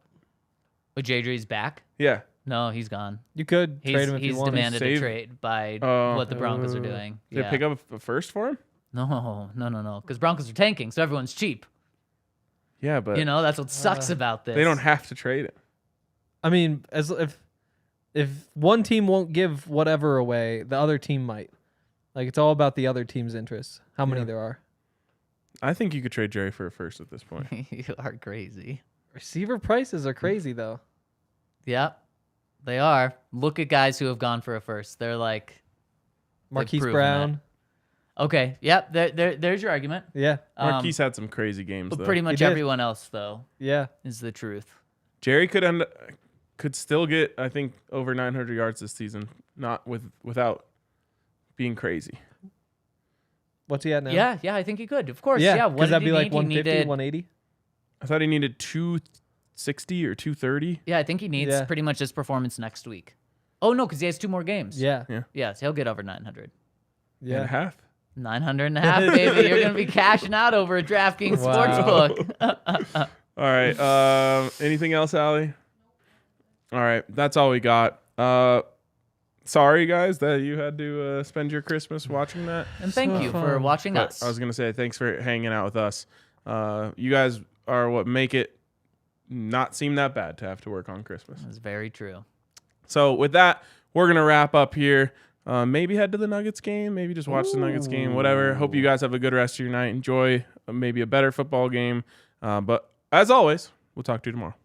But JJ's back. Yeah. No, he's gone. You could trade him if He's you want. demanded a Save- trade by Oh. what the Broncos are doing. Did they pick up a first for him? No. Because Broncos are tanking, so everyone's cheap. Yeah, but You know, that's what sucks about this. they don't have to trade it. I mean, as if one team won't give whatever away, the other team might. Like, it's all about the other team's interests. How many there are. I think you could trade Jerry for a first at this point. You are crazy. Receiver prices are crazy, though. Yep, they are. Look at guys who have gone for a first. They're like Marquise proven Brown. okay. Yep, there's your argument. Yeah. Marquise had some crazy games, But though. pretty much did. everyone else, though, Yeah. is the truth. Jerry could still get, I think, over 900 yards this season, not without being crazy. What's he at now? Yeah, I think he could. Of course, Yeah, yeah. because What did that'd he be like need? He 150, needed- 180. I thought he needed 260 or 230. Yeah, I think he needs Yeah. pretty much his performance next week. Oh no, because he has 2 more games. Yeah. Yes, he'll get over 900. And Yeah. a half. 900 and a half, baby. You're gonna be cashing out over a DraftKings Wow. sportsbook. All right. Anything else, Allie? All right. That's all we got. Sorry, guys, that you had to spend your Christmas watching that. And thank you for watching But us. I was going to say thanks for hanging out with us. You guys are what make it not seem that bad to have to work on Christmas. That's very true. So with that, we're going to wrap up here. Maybe head to the Nuggets game. Maybe just watch the Nuggets game, whatever. Hope you guys have a good rest of your night. Enjoy maybe a better football game. But as always, we'll talk to you tomorrow.